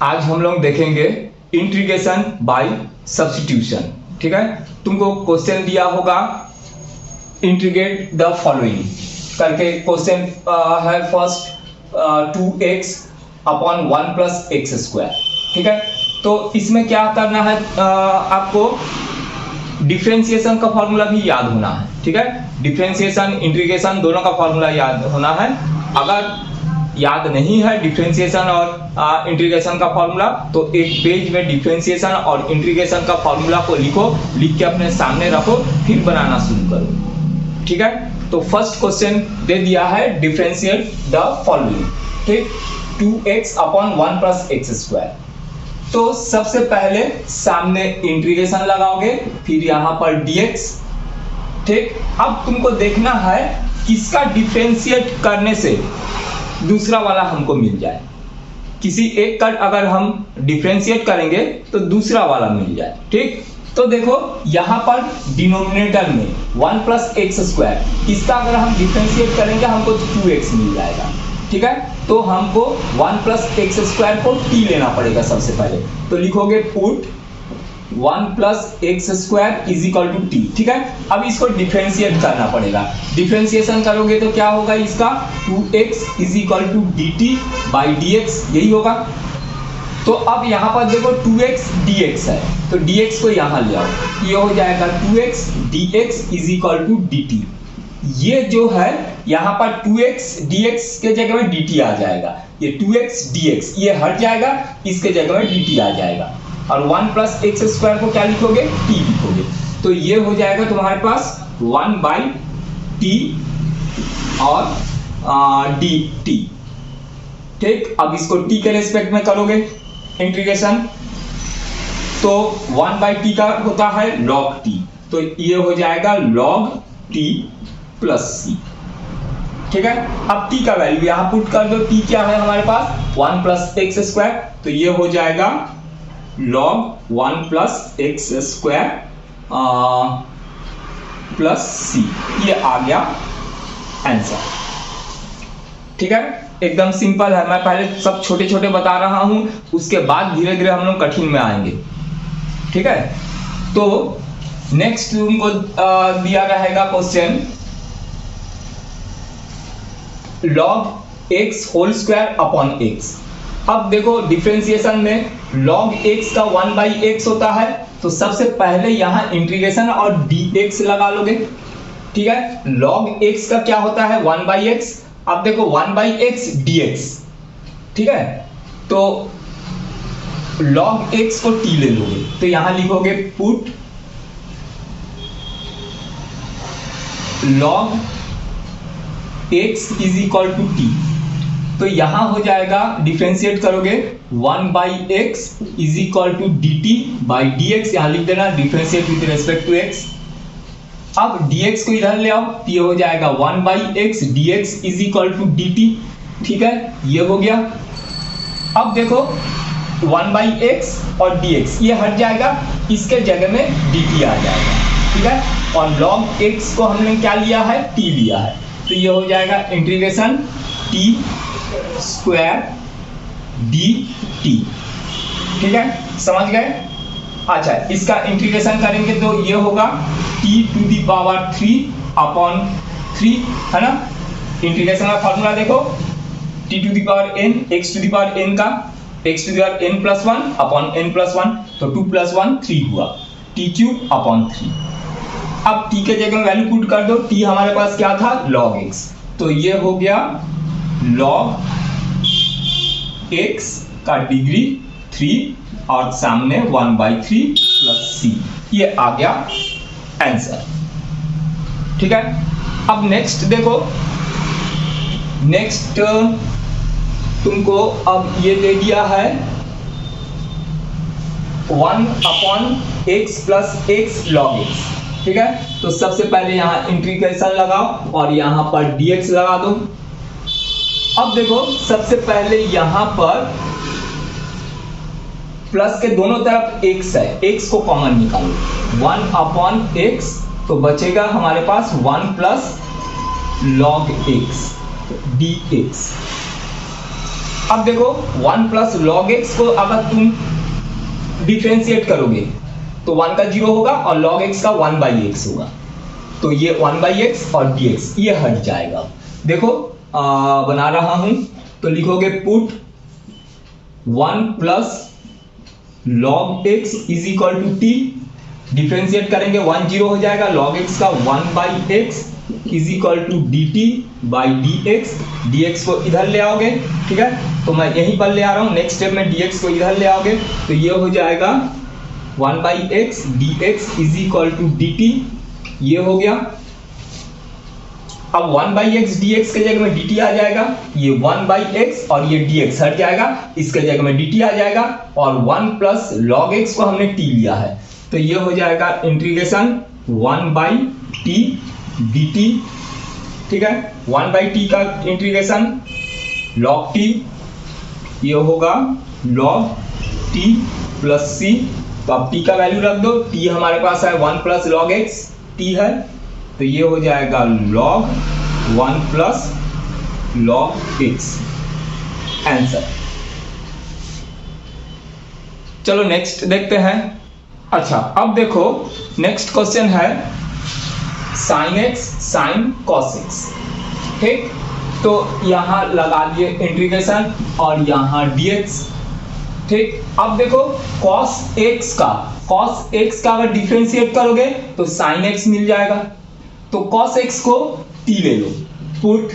आज हम लोग देखेंगे इंटीग्रेशन बाय सब्स्टिट्यूशन। ठीक है, तुमको क्वेश्चन दिया होगा इंटीग्रेट द फॉलोइंग करके क्वेश्चन है। First 2x upon 1 plus x square. ठीक है, तो इसमें क्या करना है, आपको डिफरेंशिएशन का फॉर्मूला भी याद होना है। ठीक है, डिफरेंशिएशन इंटीग्रेशन दोनों का फॉर्मूला याद होना है। अगर याद नहीं है डिफरेंशिएशन और इंटीग्रेशन का फॉर्मूला, तो एक पेज में डिफरेंशिएशन और इंटीग्रेशन का फॉर्मूला को लिख के अपने सामने रखो, फिर बनाना शुरू करो। ठीक है, तो फर्स्ट क्वेश्चन दे दिया है डिफरेंशिएट द फॉलोइंग। ठीक, 2x upon 1 plus x square. तो सबसे पहले सामने इंटीग्रेशन लगाओगे, फिर यहां पर dx। ठीक, अब तुमको देखना है किसका डिफरेंशिएट करने से दूसरा वाला हमको मिल जाए। किसी एक का अगर हम डिफरेंशिएट करेंगे तो दूसरा वाला मिल जाए। ठीक, तो देखो यहां पर डिनोमिनेटर में 1 प्लस एक्स स्क्वायर, इसका अगर हम डिफरेंशिएट करेंगे हमको 2x मिल जाएगा। ठीक है, तो हमको 1 प्लस एक्स स्क्वायर को t लेना पड़ेगा सबसे पहले। तो लिखोगे put 1 plus x square is equal to t. ठीक है, अब इसको डिफरेंशिएट करना पड़ेगा। डिफरेंशिएशन करोगे तो क्या होगा, इसका 2x is equal to dt by dx, यही होगा। तो अब यहां पर देखो 2x dx है, तो dx को यहां ले आओ, ये हो जाएगा 2x dx is equal to dt। ये जो है यहां पर 2x dx के जगह में dt आ जाएगा, ये 2x dx ये हट जाएगा, इसके जगह में dt आ जाएगा। और 1 प्लस एक्स स्क्वायर को क्या लिखोगे, t लिखोगे। तो ये हो जाएगा तुम्हारे पास 1 बाई टी और dt। ठीक, अब इसको t के रेस्पेक्ट में करोगे इंटीग्रेशन, तो 1 बाई टी का होता है log t, तो ये हो जाएगा log t प्लस c। ठीक है, अब t का वैल्यू यहां पुट कर दो। t क्या है हमारे पास 1 प्लस एक्स स्क्वायर, तो ये हो जाएगा log 1 plus x square plus c। ये आ गया आंसर। ठीक है, एकदम सिंपल है। मैं पहले सब छोटे छोटे बता रहा हूं, उसके बाद धीरे धीरे हम लोग कठिन में आएंगे। ठीक है, तो नेक्स्ट तुमको दिया रहेगा question log x whole square upon x। अब देखो डिफरेंशिएशन में log x का 1 बाई एक्स होता है, तो सबसे पहले यहां इंटीग्रेशन और dx लगा लोगे। ठीक है, log x का क्या होता है 1 बाई एक्स। अब देखो 1 बाई एक्स dx। ठीक है, तो log x को t ले लोगे, तो यहां लिखोगे put log x is equal to t। तो यहां हो जाएगा, डिफरेंशिएट करोगे 1 by x is equal to dt by dx, यहां लिख देना differentiate with respect to x। अब dx को इधर ले आओ, तो ये हो जाएगा 1 by x dx is equal to dt। ठीक है, ये हो गया। अब देखो 1 बाई एक्स और dx ये हट जाएगा, इसके जगह में dt आ जाएगा। ठीक है, और log x को हमने क्या लिया है, t लिया है, तो ये हो जाएगा इंटीग्रेशन t स्क्वायर dt। ठीक है, समझ गए। अच्छा, इसका इंटीग्रेशन करेंगे तो ये होगा t to the power 3 upon 3, है ना। इंटीग्रेशन का फॉर्मूला देखो, t to the power n, x to the power n का x to the power n plus 1 upon n plus 1, तो 2 प्लस 1 3 हुआ, t क्यूब अपॉन 3। अब t के जगह में वैल्यू पुट कर दो, t हमारे पास क्या था log x, तो ये हो गया log x का डिग्री 3 और सामने 1 बाई 3 प्लस c, ये आ गया आंसर। ठीक है, अब नेक्स्ट देखो, नेक्स्ट तुमको अब ये दे दिया है 1 upon x plus x log x। ठीक है, तो सबसे पहले यहां इंटीग्रेशन लगाओ और यहां पर dx लगा दो। अब देखो सबसे पहले यहां पर प्लस के दोनों तरफ x है, x को कॉमन निकालो, 1 अपॉन x, तो बचेगा हमारे पास 1 प्लस log x dx। अब देखो 1 प्लस लॉग एक्स को अगर तुम डिफरेंशिएट करोगे तो 1 का 0 होगा और लॉग एक्स का 1 बाई एक्स होगा, तो ये 1 बाई एक्स और dx ये हट जाएगा। देखो बना रहा हूं, तो लिखोगे put 1 plus log x is equal to t, differentiate करेंगे 1 0 हो जाएगा, लॉग एक्स का 1 by x is equal to d t by d x, d x को इधर ले आओगे, ठीक है, तो मैं यहीं पर ले आ रहा हूं, नेक्स्ट स्टेप में डी एक्स को इधर ले आओगे तो ये हो जाएगा 1 by x d x is equal to d t, ये हो गया। अब 1 बाई एक्स डी एक्स के जगह में डी टी आ जाएगा, ये 1 बाई एक्स और ये डी एक्स हट जाएगा, इसके जगह में डी टी आ जाएगा और 1 प्लस लॉग एक्स को हमने टी लिया है, तो ये हो जाएगा integration 1 by T D t, ठीक है, 1 बाई टी का इंटीग्रेशन लॉग टी, ये होगा लॉग टी प्लस सी, तो अब टी का वैल्यू रख दो, टी हमारे पास है 1 प्लस लॉग एक्स टी है, तो ये हो जाएगा log 1 plus log x, answer. चलो नेक्स्ट देखते हैं। अच्छा अब देखो नेक्स्ट क्वेश्चन है sine x sine cos x, ठीक, तो यहां लगा दिए इंटीग्रेशन और यहां dx, ठीक। अब देखो cos x का अगर डिफरेंशिएट करोगे तो sin x मिल जाएगा, तो cos x को t ले लो, put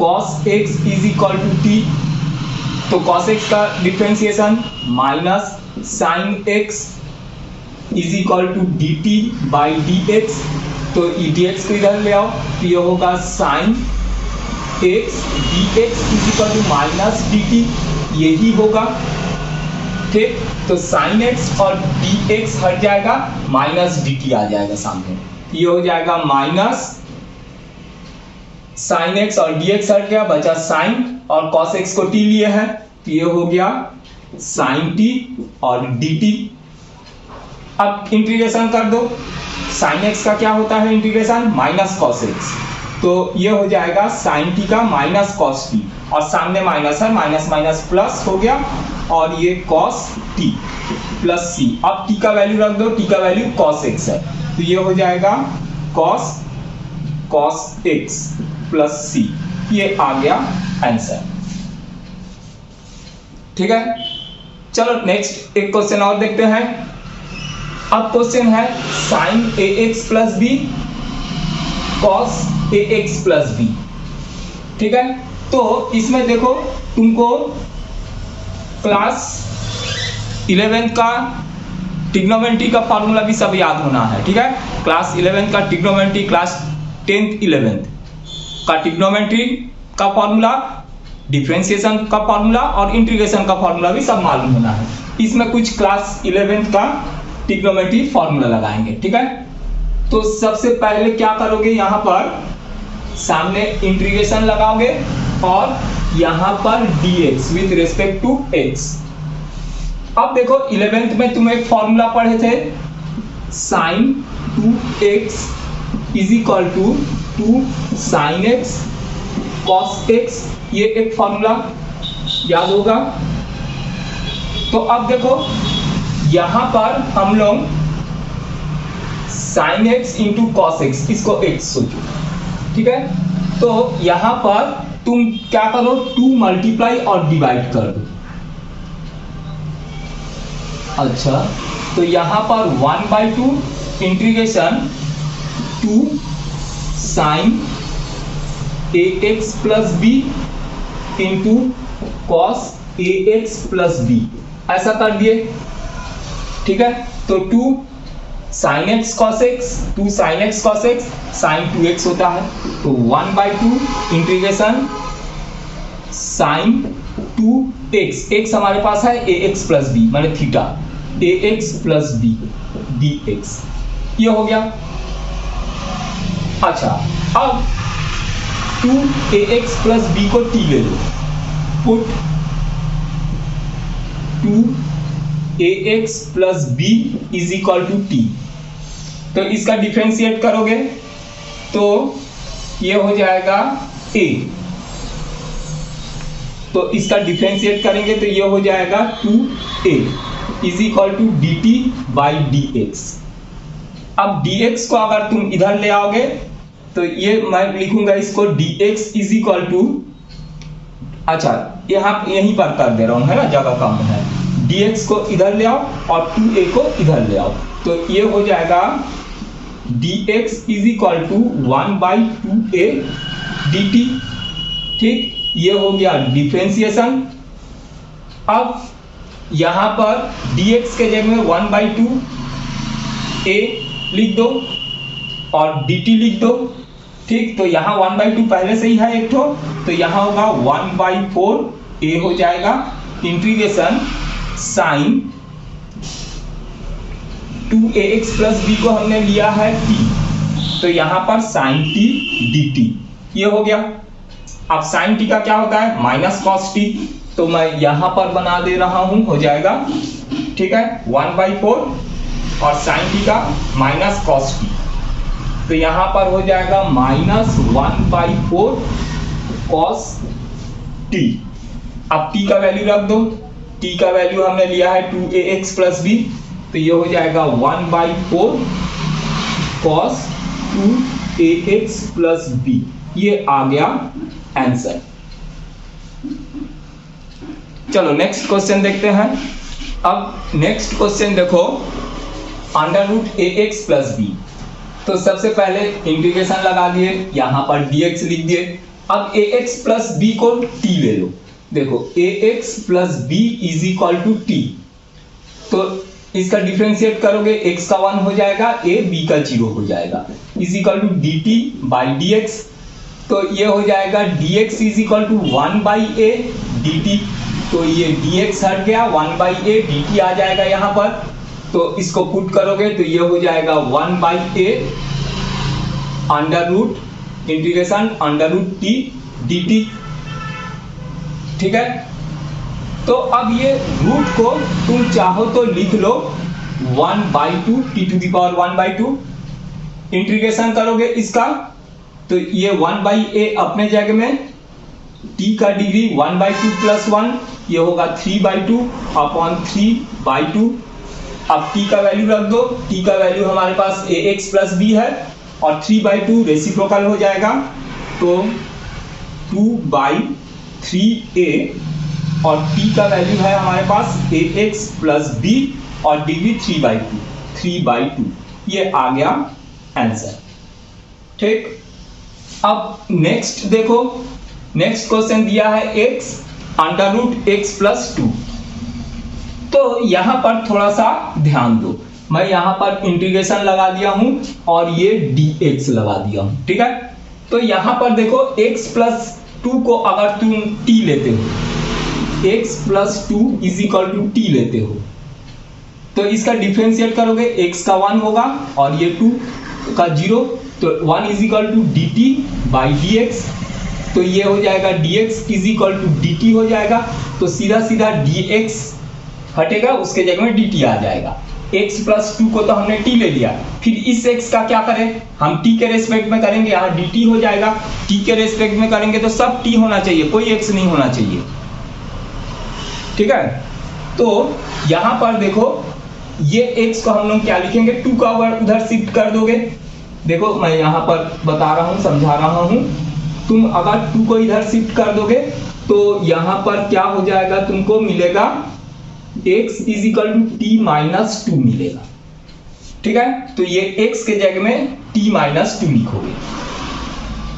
cos x is equal to t, तो cos x का differentiation minus sin x is equal to d t by d x, तो dx को इधर ले आओ तो ये होगा sin x dx is equal to minus d t, यही होगा, ठीक, तो sin x और dx हट जाएगा, माइनस dt आ जाएगा सामने, ये हो जाएगा माइनस sin x और dx हट गया, बचा sin और cos x को t लिए हैं, तो ये हो गया sin t और dt। अब इंटीग्रेशन कर दो, sin x का क्या होता है इंटीग्रेशन माइनस cos x, तो ये हो जाएगा sin t का माइनस cos t और सामने माइनस है, माइनस माइनस प्लस हो गया और ये cos t प्लस c, अब t का वैल्यू रख दो, t का वैल्यू cos x है, तो ये हो जाएगा cos x प्लस c, ये आ गया आंसर, ठीक है। चलो नेक्स्ट एक क्वेश्चन और देखते हैं। अब क्वेश्चन है sin ax plus b cos ax plus b, ठीक है, तो इसमें देखो तुमको क्लास 11 का ट्रिग्नोमेट्री का फॉर्मूला भी सब याद होना है, ठीक है, क्लास 11 का ट्रिग्नोमेट्री, क्लास 10th 11th का ट्रिग्नोमेट्री का फॉर्मूला, डिफरेंशिएशन का फॉर्मूला और इंटीग्रेशन का फॉर्मूला भी सब मालूम होना है। इसमें कुछ क्लास 11th का ट्रिग्नोमेट्री फॉर्मूला लगाएंगे, ठीक है। तो सबसे पहले क्या करोगे, यहां पर सामने इंटीग्रेशन लगाओगे और यहां पर dx with respect to x। अब देखो 11th में तुम एक फॉर्मूला पढ़े थे sin 2x is equal to 2 sin x cos x, ये एक फॉर्मूला याद होगा। तो अब देखो यहां पर हम लोग sin x into cos x, इसको x सोचो, ठीक है, तो यहां पर तुम क्या करो 2 मल्टीप्लाई और डिवाइड कर दो, अच्छा, तो यहां पर 1/2 integration 2 sin ax plus b into cos ax plus b, ऐसा कर दिए, ठीक है, तो 2 sin x cos x, 2 sin x cos x sin 2x होता है, तो 1/2 इंटीग्रेशन sin 2x, x हमारे पास है ax प्लस b माने theta, ax plus b dx, ये हो गया। अच्छा अब 2ax प्लस b को t ले लो, put 2ax plus b is equal to t, तो इसका डिफरेंशिएट करोगे तो ये हो जाएगा a, तो इसका डिफरेंशिएट करेंगे तो ये हो जाएगा 2a is equal to dt by dx। अब dx को अगर तुम इधर ले आओगे तो ये मैं लिखूंगा इसको dx इज इक्वल टू, अच्छा यहाँ यहीं पर कर दे रहा हूं, है ना, जगह कम है। dx को इधर ले आओ और 2a को इधर ले आओ, तो ये हो जाएगा dx is equal to 1/2a dt। ठीक, ये हो गया डिफरेंशिएशन। अब यहां पर dx के जगह में 1/2a लिख दो और dt लिख दो। ठीक, तो यहाँ 1/2 पहले से ही है एक ठो, तो यहाँ होगा 1/4a हो जाएगा integration sign 2ax plus b को हमने लिया है t, तो यहाँ पर साइन t dt ये हो गया। अब साइन t का क्या होता है माइनस कॉस t, तो मैं यहाँ पर बना दे रहा हूं, हो जाएगा, ठीक है, 1/4 और साइन t का माइनस कॉस t, तो यहां पर हो जाएगा माइनस 1/4 कॉस t। अब t का वैल्यू रख दो, t का वैल्यू हमने लिया है 2ax प्लस b, तो ये हो जाएगा 1/4 कॉस 2ax प्लस b। ये आ गया आंसर। चलो नेक्स्ट क्वेश्चन देखते हैं। अब नेक्स्ट क्वेश्चन देखो, under root ax plus b, तो सबसे पहले इंटीग्रेशन लगा दिए, यहां पर dx लिख दिए। अब ax प्लस b को t ले लो, देखो ax plus b is equal to t, तो इसका डिफरेंशिएट करोगे x का 1 हो जाएगा, a b का 0 हो जाएगा, is equal to dt by dx, तो ये हो जाएगा dx is equal to 1/a dt, तो ये dx हट गया, 1/a dt आ जाएगा यहाँ पर, तो इसको पुट करोगे तो ये हो जाएगा 1/a under root integration under root t dt। ठीक है, तो अब ये रूट को तुम चाहो तो लिख लो 1/2 t to the power 1/2, integration करोगे इसका तो ये 1/a अपने जगह में, t का डिग्री 1/2 प्लस 1 ये होगा 3/2 अपॉन 3/2। अब t का वैल्यू रख दो, t का वैल्यू हमारे पास ax प्लस b है और 3/2 रेसिप्रोकल हो जाएगा, तो 2/3a और t का वैल्यू है हमारे पास ax प्लस b और डिग्री 3/2 ये आ गया आंसर। ठीक, अब नेक्स्ट देखो, नेक्स्ट क्वेश्चन दिया है x under root x plus 2, तो यहां पर थोड़ा सा ध्यान दो, मैं यहां पर इंटीग्रेशन लगा दिया हूं और ये dx लगा दिया हूं। ठीक है, तो यहां पर देखो x प्लस 2 को अगर तुम t लेते हो, x plus 2 is equal to t लेते हो, तो इसका डिफरेंशिएट करोगे, x का 1 होगा और ये 2 का 0, तो 1 is equal to dt by dx, तो ये हो जाएगा dx is equal to dt हो जाएगा, तो सीधा सीधा dx हटेगा, उसके जगह में dt आ जाएगा। x प्लस 2 को तो हमने t ले लिया, फिर इस x का क्या करें, हम t के रेस्पेक्ट में करेंगे, यहाँ dt हो जाएगा, t के रेस्पेक्ट में करेंगे तो सब t होना चाहिए, कोई x नहीं होना चाहिए। ठीक है, तो यहां पर देखो ये x को हम लोग क्या लिखेंगे, 2 का उधर शिफ्ट कर दोगे, देखो मैं यहां पर बता रहा हूं, समझा रहा हूं, तुम अगर 2 को इधर शिफ्ट कर दोगे तो यहां पर क्या हो जाएगा, तुमको मिलेगा x is equal to t minus 2 मिलेगा। ठीक है, तो ये x के जगह में t माइनस 2 लिखोगे,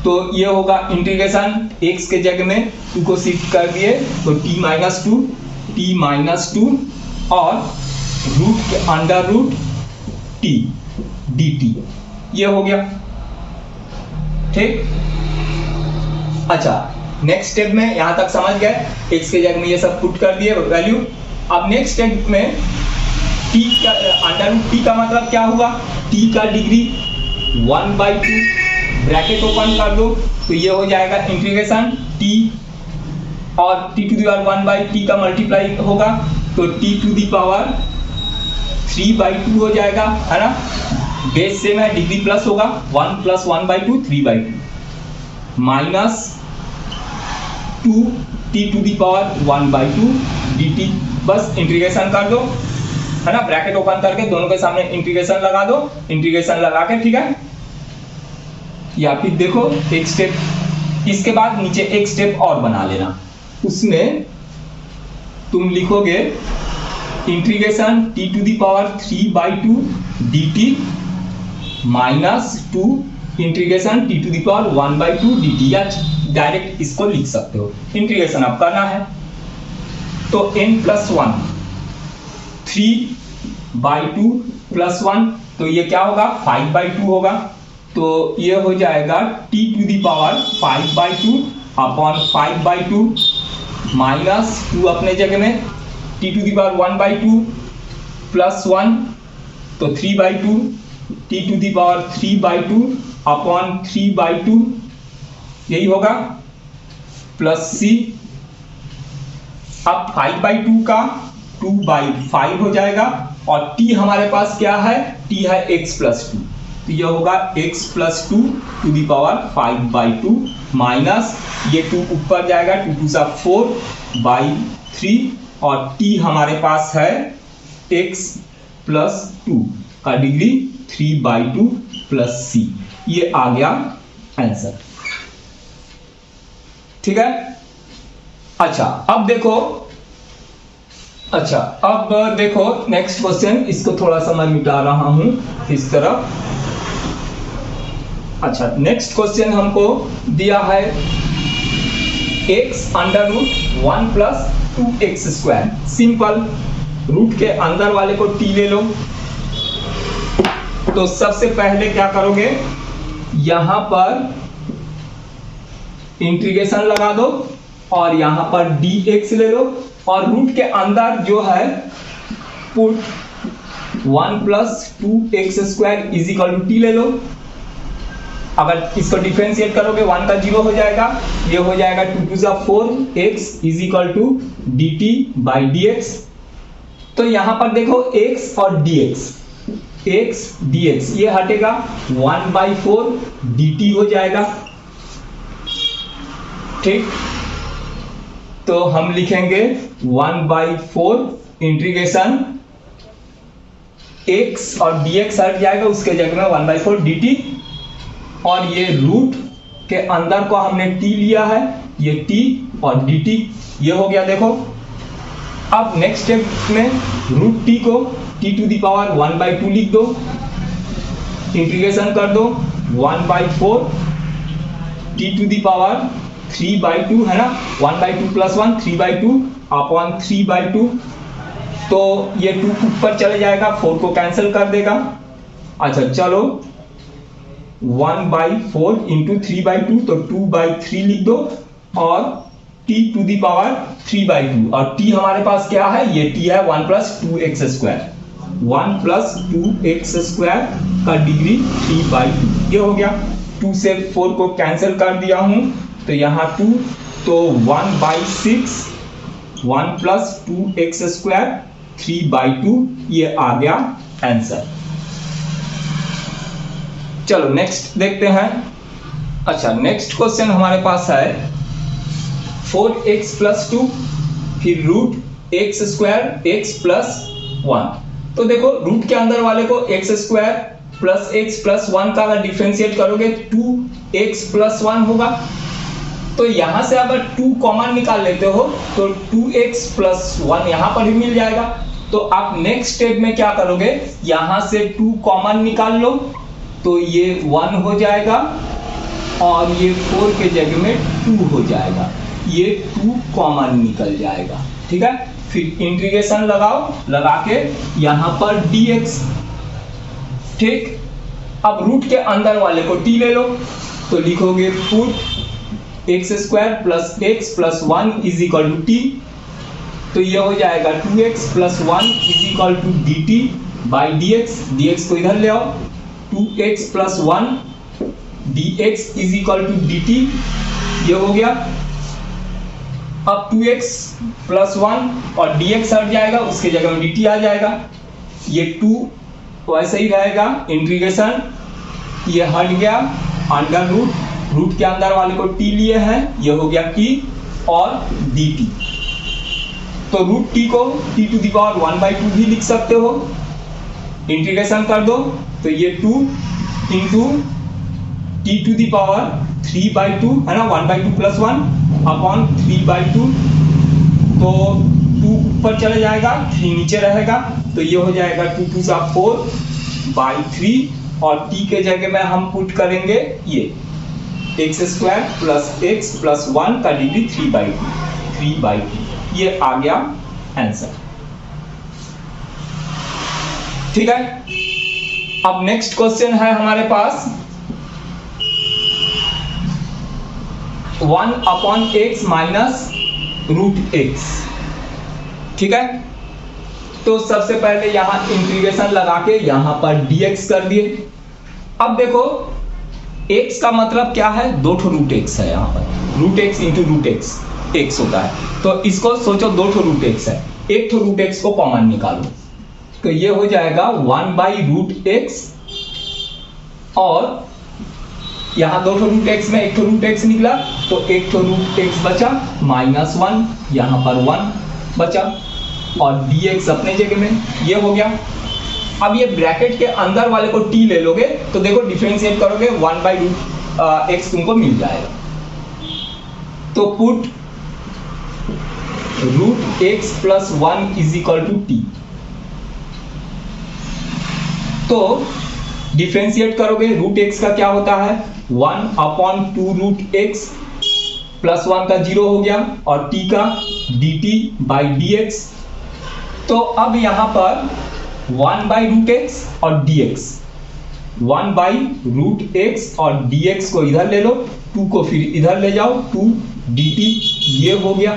तो ये होगा इंटीग्रेशन x के जगह में 2 को शिफ्ट कर दिए तो t माइनस 2 और रूट के अंडर रूट t dt ये हो गया। ठीक, अच्छा नेक्स्ट स्टेप में यहां तक समझ गए, x के जगह में ये सब पुट कर दिए वैल्यू। अब नेक्स्ट स्टेप में t का अंडर रूट t का मतलब क्या हुआ, t का डिग्री 1/2 ब्रैकेट ओपन कर दो, तो ये हो जाएगा इंटीग्रेशन t और t to the power 1/t का मल्टीप्लाई होगा तो t टू द पावर 3/2 हो जाएगा, है ना, बेस से में डिग्री प्लस होगा, 1 plus 1/2 3/2 minus 2 t to the power 1/2 dt। बस इंटीग्रेशन कर दो, है ना, ब्रैकेट ओपन करके दोनों के सामने इंटीग्रेशन लगा दो, इंटीग्रेशन लगा के, ठीक है। या फिर देखो एक स्टेप, इसके बाद नीचे एक स्टेप और बना लेना, उसमें तुम लिखोगे integration t to the power 3/2 dt minus 2 integration t to the power 1/2 dt, या डायरेक्ट इसको लिख सकते हो। इंटीग्रेशन अब करना है तो n+1 3/2 + 1, तो ये क्या होगा 5/2 होगा, तो ये हो जाएगा t to the power 5/2 upon 5/2 minus 2 अपने जगह में, टी टू दी पावर 1/2 + 1 तो 3/2, t to the power 3/2 upon 3/2 यही होगा, प्लस c। अब 5/2 का 2/5 हो जाएगा, और t हमारे पास क्या है, t है x+2, तो यह होगा x+2 to the power 5/2 minus ये 2 ऊपर जाएगा, 2 2 सा 4/3, और t हमारे पास है x+2 का डिग्री 3/2 प्लस c। ये आ गया आंसर, ठीक है। अच्छा अब देखो नेक्स्ट क्वेश्चन, इसको थोड़ा सा मैं मिटा रहा हूं इस तरफ। अच्छा नेक्स्ट क्वेश्चन हमको दिया है x√1 + 2x²। सिंपल, रूट के अंदर वाले को t ले लो, तो सबसे पहले क्या करोगे, यहां पर इंटीग्रेशन लगा दो और यहां पर dx ले लो, और रूट के अंदर जो है पुट 1 + 2x² = t ले लो। अगर इसको डिफरेंशिएट करोगे 1 का 0 हो जाएगा, ये हो जाएगा 2 2 सा 4x = dt/dx। तो यहां पर देखो x और dx ये हटेगा, 1/4 dt हो जाएगा, ठीक। तो हम लिखेंगे 1/4 इंटीग्रेशन x और dx हट जाएगा, उसके जगह में 1/4 dt, और ये रूट के अंदर को हमने t लिया है, ये t और dt ये हो गया। देखो अब नेक्स्ट स्टेप में रूट t को t टू दी पावर 1/2 लिख दो, इंटीग्रेशन कर दो 1/4 t टू दी पावर 3/2 है ना, 1/2 + 1 3/2 अपॉन 3/2, तो ये 2 ऊपर चले जाएगा, 4 को कैंसिल कर देगा। अच्छा चलो 1/4 × 3/2 तो 2/3 लिख दो, और t टू दी पावर 3/2, और t हमारे पास क्या है, ये t है 1 + 2x², 1 + 2x² का डिग्री 3/2 ये हो गया। 2 से 4 को कैंसिल कर दिया हूं, तो यहां 2 तो 1/6, 1 + 2x² 3/2 ये आ गया आंसर। चलो नेक्स्ट देखते हैं। अच्छा नेक्स्ट क्वेश्चन हमारे पास है 4x + 2 फिर √x² x + 1। तो देखो रूट के अंदर वाले को x² + x + 1 का अगर डिफरेंशिएट करोगे 2x + 1 होगा, तो यहां से अगर 2 कॉमन निकाल लेते हो तो 2x + 1 यहां पर ही मिल जाएगा। तो आप नेक्स्ट स्टेप में क्या करोगे, यहां से 2 कॉमन निकाल लो, तो ये 1 हो जाएगा, और ये 4 के जगह में 2 हो जाएगा, ये 2 कॉमन निकल जाएगा, ठीक है। फिर इंटीग्रेशन लगाओ, लगा के यहां पर dx, ठीक। अब रूट के अंदर वाले को t ले लो, तो लिखोगे पुट x² + x + 1 = t, तो ये हो जाएगा 2x + 1 = dt/dx, dx को इधर ले आओ, 2x + 1 dx = dt ये हो गया। अब 2x + 1 और dx हट जाएगा, उसके जगह में dt आ जाएगा, ये 2 वैसे ही रहेगा, इंटीग्रेशन ये हट गया, अंडर रूट के अंदर वाले को t लिए हैं, ये हो गया t, और dt। तो रूट टी को टी टू दी पावर 1/2 भी लिख सकते हो। इंटीग्रेशन कर दो तो ये 2 into t to the power 3/2 है ना, 1/2 प्लस 1 अपॉन 3/2। तो 2 ऊपर चले जाएगा, 3 नीचे रहेगा, तो ये हो जाएगा 2 2 सा 4/3 और t के जगह में हम पुट करेंगे ये x² प्लस x प्लस 1 का डिग्री 3/2। ये आ गया आंसर। ठीक है, अब नेक्स्ट क्वेश्चन है हमारे पास 1/x माइनस रूट x। ठीक है, तो सबसे पहले यहां इंटीग्रेशन लगा के यहां पर dx कर दिए। अब देखो x का मतलब क्या है, 2 रूट x है, यहां पर root x into root x होता है। तो इसको सोचो 2 रूट x है, एक रूट x को कॉमन निकालो तो ये हो जाएगा 1/√x और यहां 2 रूट x में 1 रूट x निकला तो 1 रूट x बचा, -1 यहां पर 1 बचा और dx अपने जगह में ये हो गया। अब ये ब्रैकेट के अंदर वाले को t ले लोगे तो देखो डिफरेंशिएट करोगे 1/√x तुमको मिल जाएगा। तो put √x plus 1 is equal to t। तो डिफरेंशिएट करोगे √x का क्या होता है 1/2√x प्लस 1 का 0 हो गया और t का dt/dx। तो अब यहां पर 1/√x और dx, 1/√x और dx को इधर ले लो, 2 को फिर इधर ले जाओ, 2 dt ये हो गया।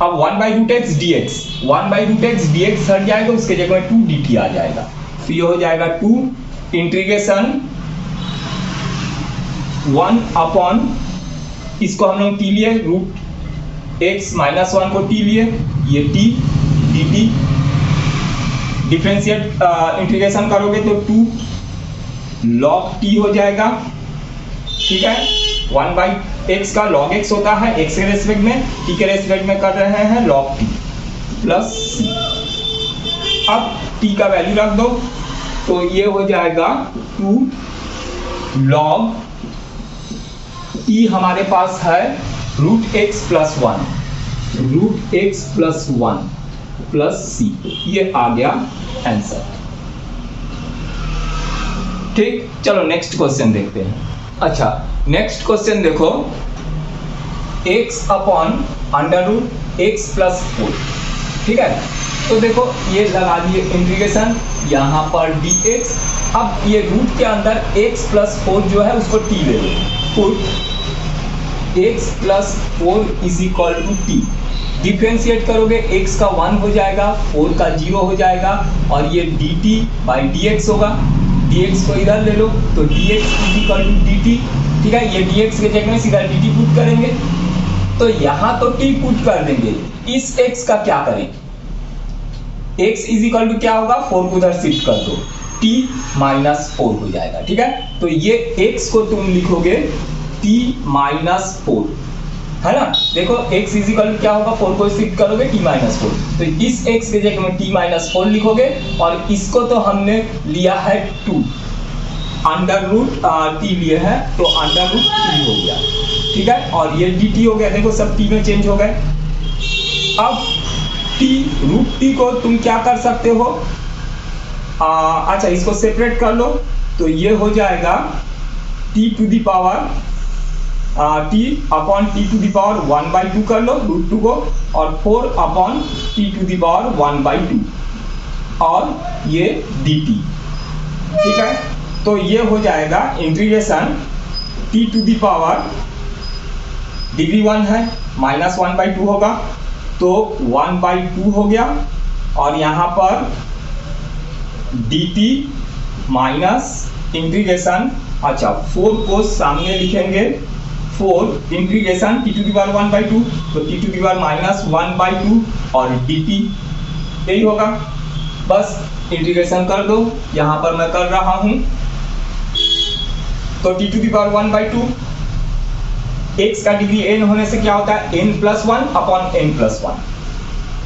अब 1/√x dx, 1/√x dx हट जाएगा, उसके जगह में 2 dt आ जाएगा। तो ये हो जाएगा 2 इंटीग्रेशन 1 अपॉन, इसको हम लोग t लिए, √x माइनस 1 को t लिए, ये t dt। डिफरेंशिएट इंटीग्रेशन करोगे तो 2 log t हो जाएगा। ठीक है, 1/x का log x होता है, x के रेस्पेक्ट में, t के रेस्पेक्ट में कर रहे हैं log t प्लस c। अब t का वैल्यू रख दो तो ये हो जाएगा 2 log t हमारे पास है √x plus 1, √x plus 1 plus c। ये आ गया आंसर। ठीक, चलो नेक्स्ट क्वेश्चन देखते हैं। अच्छा, नेक्स्ट क्वेश्चन देखो, x अपॉन √x प्लस 4। ठीक है, तो देखो ये लगा दिए इंटीग्रेशन, यहां पर dx। अब ये रूट के अंदर x प्लस 4 जो है उसको t ले लो, put x plus 4 is equal to t। Differentiate करोगे x का 1 हो जाएगा, 4 का 0 हो जाएगा और ये dt/dx होगा। dx को इधर ले लो तो dx is equal to dt। ठीक है, ये dx के जगह में सीधा dt पुट करेंगे, तो यहां तो t पुट कर देंगे। इस x का क्या करें, x इज इक्वल टू क्या होगा, 4 को उधर शिफ्ट कर दो, t माइनस 4 हो जाएगा। ठीक है, तो ये x को तुम लिखोगे t माइनस 4, है ना। देखो x इज इक्वल क्या होगा, 4 को शिफ्ट करोगे t माइनस 4, तो इस x के जगह में t माइनस 4 लिखोगे और इसको तो हमने लिया है 2, √t लिए हैं तो √t हो गया। ठीक है, और ये dt हो गया, देखो सब t में चेंज हो गए। अब √t को तुम क्या कर सकते हो, अच्छा इसको सेपरेट कर लो तो ये हो जाएगा t to the power t upon t to the power 1/2 कर लो √2 को, और 4 upon t to the power 1/2 और ये dt। ठीक है, तो ये हो जाएगा integration t to the power, degree 1 है, -1/2 होगा तो 1/2 हो गया और यहाँ पर dt माइनस इंटीग्रेशन, अच्छा 4 को सामने लिखेंगे, 4 integration t to the power 1/2 तो t टू दी पावर -1/2 और dt यही होगा। बस इंटीग्रेशन कर दो, यहां पर मैं कर रहा हूं, तो t to the power 1/2 x का डिग्री n होने से क्या होता है n+1 अपॉन n+1,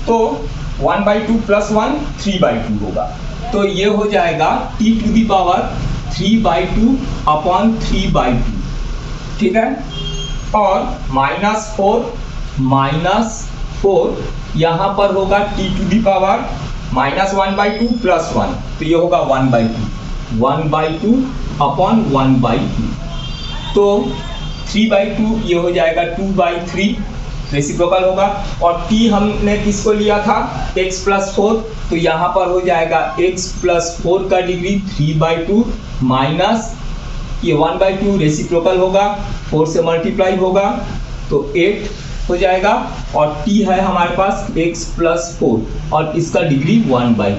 तो 1/2 + 1 3/2 होगा, तो ये हो जाएगा t⁻³ 3/2 अपॉन 3/2, ठीक है। और -4 यहाँ पर होगा t⁻⁻² -1/2 + 1, तो ये होगा 1/2 अपॉन 1/2, तो 3/2 ये हो जाएगा 2/3, रेसिप्रोकल होगा। और t हमने किसको लिया था x+4, तो यहाँ पर हो जाएगा x+4 का डिग्री 3/2 माइनस ये 1/2 रेसिप्रोकल होगा, 4 से मल्टीप्लाई होगा तो 8 हो जाएगा, और t है हमारे पास x+4 और इसका डिग्री 1/2,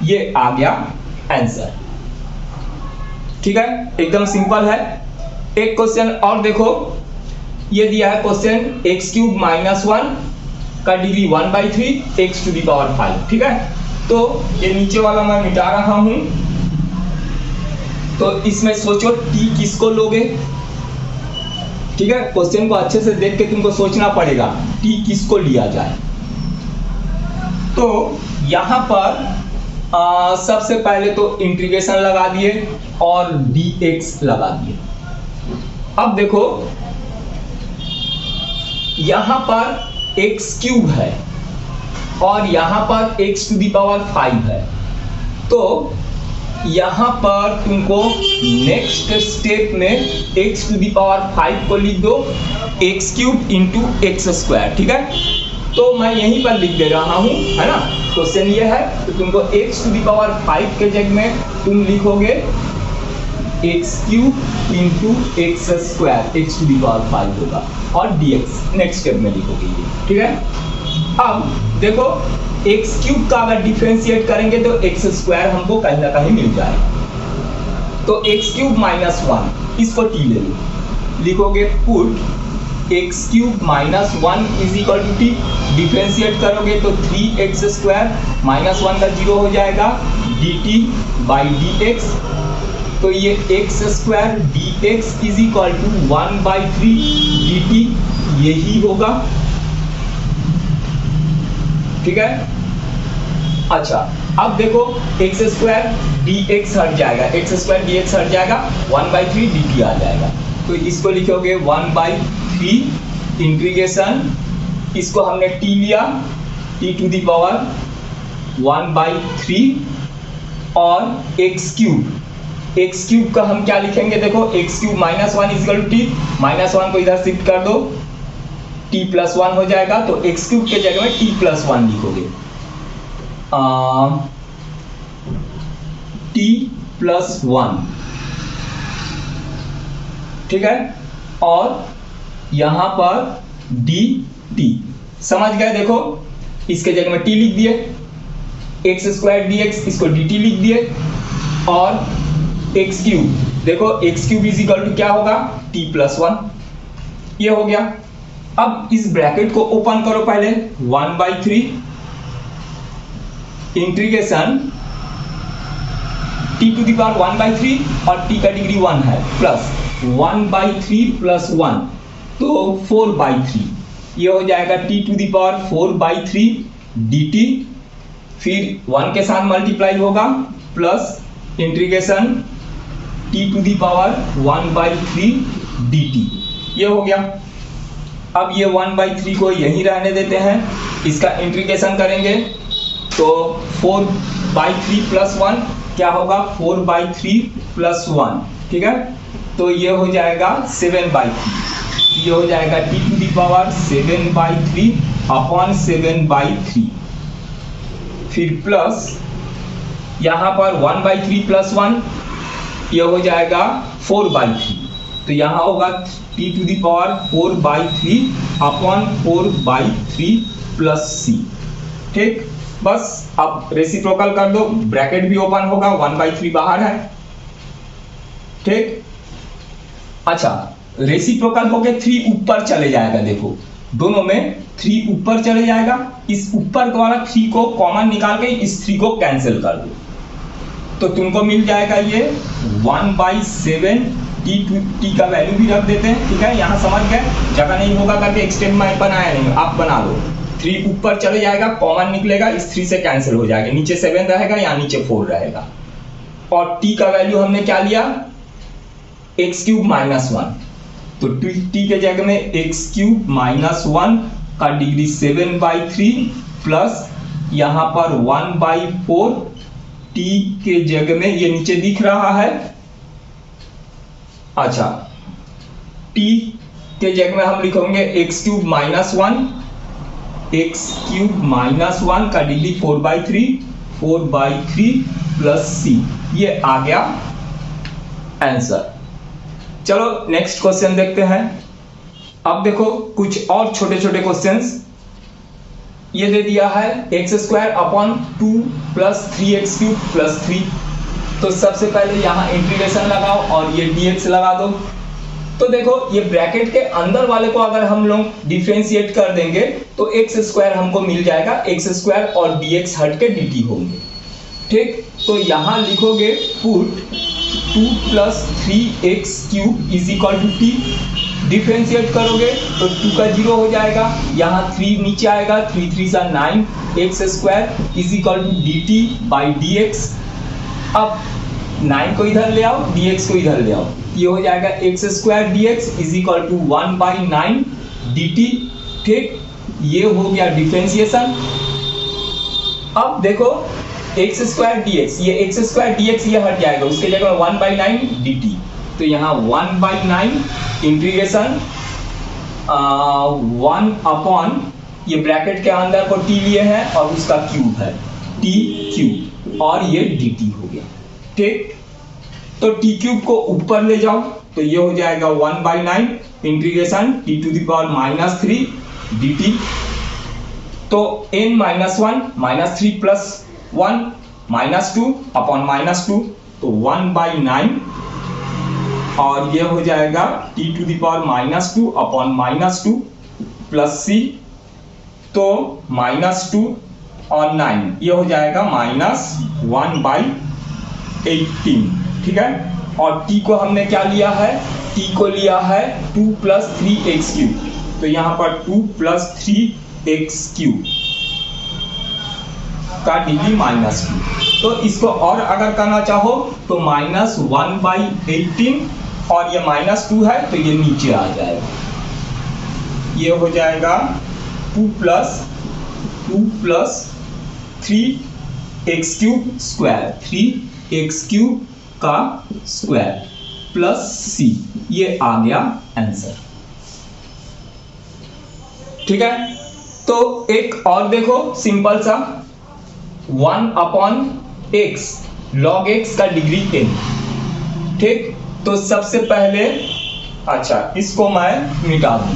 ये आ गया आंसर, ठीक है, एकदम सिंपल है। एक क्वेश्चन और देखो, ये दिया है क्वेश्चन x³ -1 का डिग्री 1/3 x⁵, ठीक है। तो ये नीचे वाला मैं मिटा रहा हूं, तो इसमें सोचो t किसको लोगे, ठीक है। क्वेश्चन को अच्छे से देख के तुमको सोचना पड़ेगा t किसको लिया जाए। तो यहां पर सबसे पहले तो इंटीग्रेशन लगा दिए और dx लगा दिए। अब देखो यहां पर x³ है और यहां पर x⁵ है, तो यहां पर तुमको नेक्स्ट स्टेप में x⁵ को लिख दो x³ × x², ठीक है। तो मैं यहीं पर लिख दे रहा हूं, है ना, क्वेश्चन ये है, तो तुमको x⁵ के जगह में तुम लिखोगे x³ × x² x⁵ होगा और dx नेक्स्ट स्टेप में लिखोगे ये, ठीक है। अब देखो x³ का अगर डिफरेंशिएट करेंगे तो x² हमको कहीं ना कहीं मिल जाएगा, तो x³ -1 इसको t ले लो, लिखोगे पुट x³ -1 = t, डिफरेंशिएट करोगे तो 3x² -1 का 0 हो जाएगा dt/dx, तो ये x² dx = 1/3 dt यही होगा, ठीक है। अच्छा अब देखो x² dx हट जाएगा, x² dx हट जाएगा, 1/3 dt आ जाएगा, तो इसको लिखोगे 1/3 इंटीग्रेशन, इसको हमने t लिया t⁻⁻1/3 और x³ का हम क्या लिखेंगे, देखो x³ -1 = t, -1 को इधर शिफ्ट कर दो t+1 हो जाएगा, तो x³ के जगह में t+1 लिखोगे, t+1, ठीक है। और यहां पर dt समझ गए, देखो इसके जगह में t लिख दिए, x² dx इसको dt लिख दिए, और x³ देखो x³ = क्या होगा t+1, ये हो गया। अब इस ब्रैकेट को ओपन करो, पहले 1/3 इंटीग्रेशन t⁻⁻1/3 और t का डिग्री 1 है प्लस 1/3 + 1 तो 4/3, ये हो जाएगा t⁻⁴/3 dt, फिर 1 के साथ मल्टीप्लाई होगा प्लस इंटीग्रेशन t⁻⁴/3 dt, ये हो गया। अब ये 1/3 को यहीं रहने देते हैं, इसका इंटीग्रेशन करेंगे तो 4/3 + 1 क्या होगा 4/3 + 1, ठीक है, तो ये हो जाएगा 7/3, ये हो जाएगा t⁻⁷/3 अपॉन 7/3, फिर प्लस यहाँ पर 1/3 + 1 ये हो जाएगा 4/3, तो यहाँ होगा t⁻⁴/3 अपॉन 4/3 + c, ठीक। बस अब रेसिप्रोकल कर दो, ब्रैकेट भी ओपन होगा, 1/3 बाहर है, ठीक। अच्छा रेसिप्रोकल होके 3 ऊपर चले जाएगा, देखो दोनों में 3 ऊपर चले जाएगा, इस ऊपर वाला 3 को कॉमन निकाल के इस 3 को कैंसिल कर दो, तो तुमको मिल जाएगा ये 1/7 टी का वैल्यू भी रख देते हैं, ठीक है। यहाँ समझ गए, जगह नहीं होगा करके एक्सटेंड में बनाया नहीं, आप बना लो। 3 ऊपर चले जाएगा, कॉमन निकलेगा, इस 3 से कैंसिल हो जाएगा, नीचे 7 रहेगा, यहाँ नीचे 4 रहेगा। और टी का वैल्यू हमने क्या लिया, x³ - 1, तो टी के जगह में x³ - 1 का डिग्री 7/3 प्लस यहाँ पर 1/4 टी के जगह में, ये नीचे दिख रहा है, अच्छा, टी के जगह में हम लिखेंगे x³ - 1, x³ - 1 का डिग्री 4/3 प्लस c, ये आ गया आंसर। चलो नेक्स्ट क्वेश्चन देखते हैं। अब देखो कुछ और छोटे छोटे क्वेश्चंस ये दे दिया है, x² 2 + 3x³ + 3। तो सबसे पहले यहाँ इंटीग्रेशन लगाओ और ये dx लगा दो। तो देखो ये ब्रैकेट के अंदर वाले को अगर हम लोग डिफरेंशिएट कर देंगे तो x² हमको मिल जाएगा, x² और dx हट के dt होंगे, ठीक। तो यहाँ लिखोगे पुट 2 + 3x³ = t, डिफरेंशिएट करोगे तो 2 का 0 हो जाएगा, यहाँ 3 नीचे आएगा, 3 3 = 9, x² = dt/dx। अब 9 को इधर ले आओ, dx को इधर ले आओ, ये हो जाएगा x² dx = 1/9 dt, ठीक। ये हो गया डिफरेंशिएशन। अब देखो x² dx, ये x² dx ये हट जाएगा, उसके जगह 1/9 dt, तो यहाँ 1/9 इंटीग्रेशन 1 ये ब्रैकेट के अंदर को t लिए हैं और उसका क्यूब है, t³ और ये dt हो गया, ठीक। तो t³ को ऊपर ले जाओ तो ये हो जाएगा 1/9 इंटीग्रेशन t⁻³ dt। तो n - 1 - 3 + 1 -2 अपॉन -2, तो 1/9 और ये हो जाएगा t⁻² अपॉन -2 प्लस c, तो -2 और 9 ये हो जाएगा -1/18, ठीक है। और t को हमने क्या लिया है, t को लिया है 2 + 3x³, तो यहाँ पर 2 + 3x³ का डिग्री -2। तो इसको और अगर करना चाहो तो -1/18 और ये -2 है तो ये नीचे आ जाएगा, ये हो जाएगा 2 + 3x³ 3x³ का स्क्वायर प्लस c, ये आ गया आंसर, ठीक है। तो एक और देखो सिंपल सा, 1/x log x का डिग्री n, ठीक। तो सबसे पहले, अच्छा इसको मैं मिटा दूं,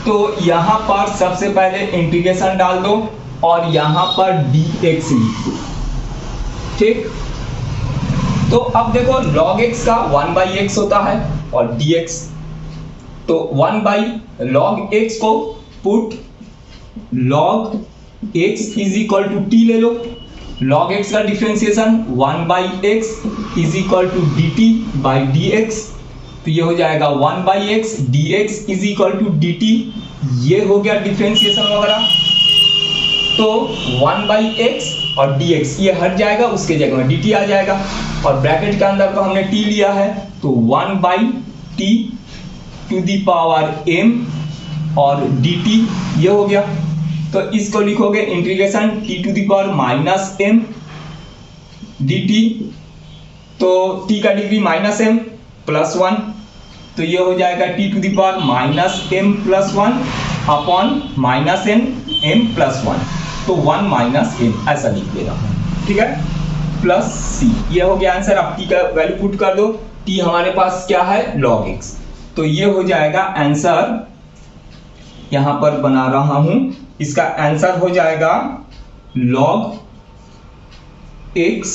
तो यहां पर सबसे पहले इंटीग्रेशन डाल दो और यहां पर dx लिखो, ठीक। तो अब देखो log x का 1/x होता है और dx, तो 1/log x को पुट log x = t ले लो, log x का डिफरेंशिएशन 1/x = dt/dx, तो ये हो जाएगा 1/x dx = dt, ये हो गया डिफरेंशिएशन वगैरह। तो 1/x और dx ये हट जाएगा, उसके जगह में dt आ जाएगा, और ब्रैकेट के अंदर तो हमने t लिया है, तो 1/t⁻m और dt ये हो गया। तो इसको लिखोगे इंटीग्रेशन t⁻m dt, तो t का डिग्री -m + 1, तो ये हो जाएगा t⁻m + 1 अपॉन -m + 1, तो 1 - m ऐसा लिख दे रहा हूं, ठीक है, प्लस c, ये हो गया आंसर। अब t का वैल्यू पुट कर दो, t हमारे पास क्या है log x, तो ये हो जाएगा आंसर, यहां पर बना रहा हूं, इसका आंसर हो जाएगा log x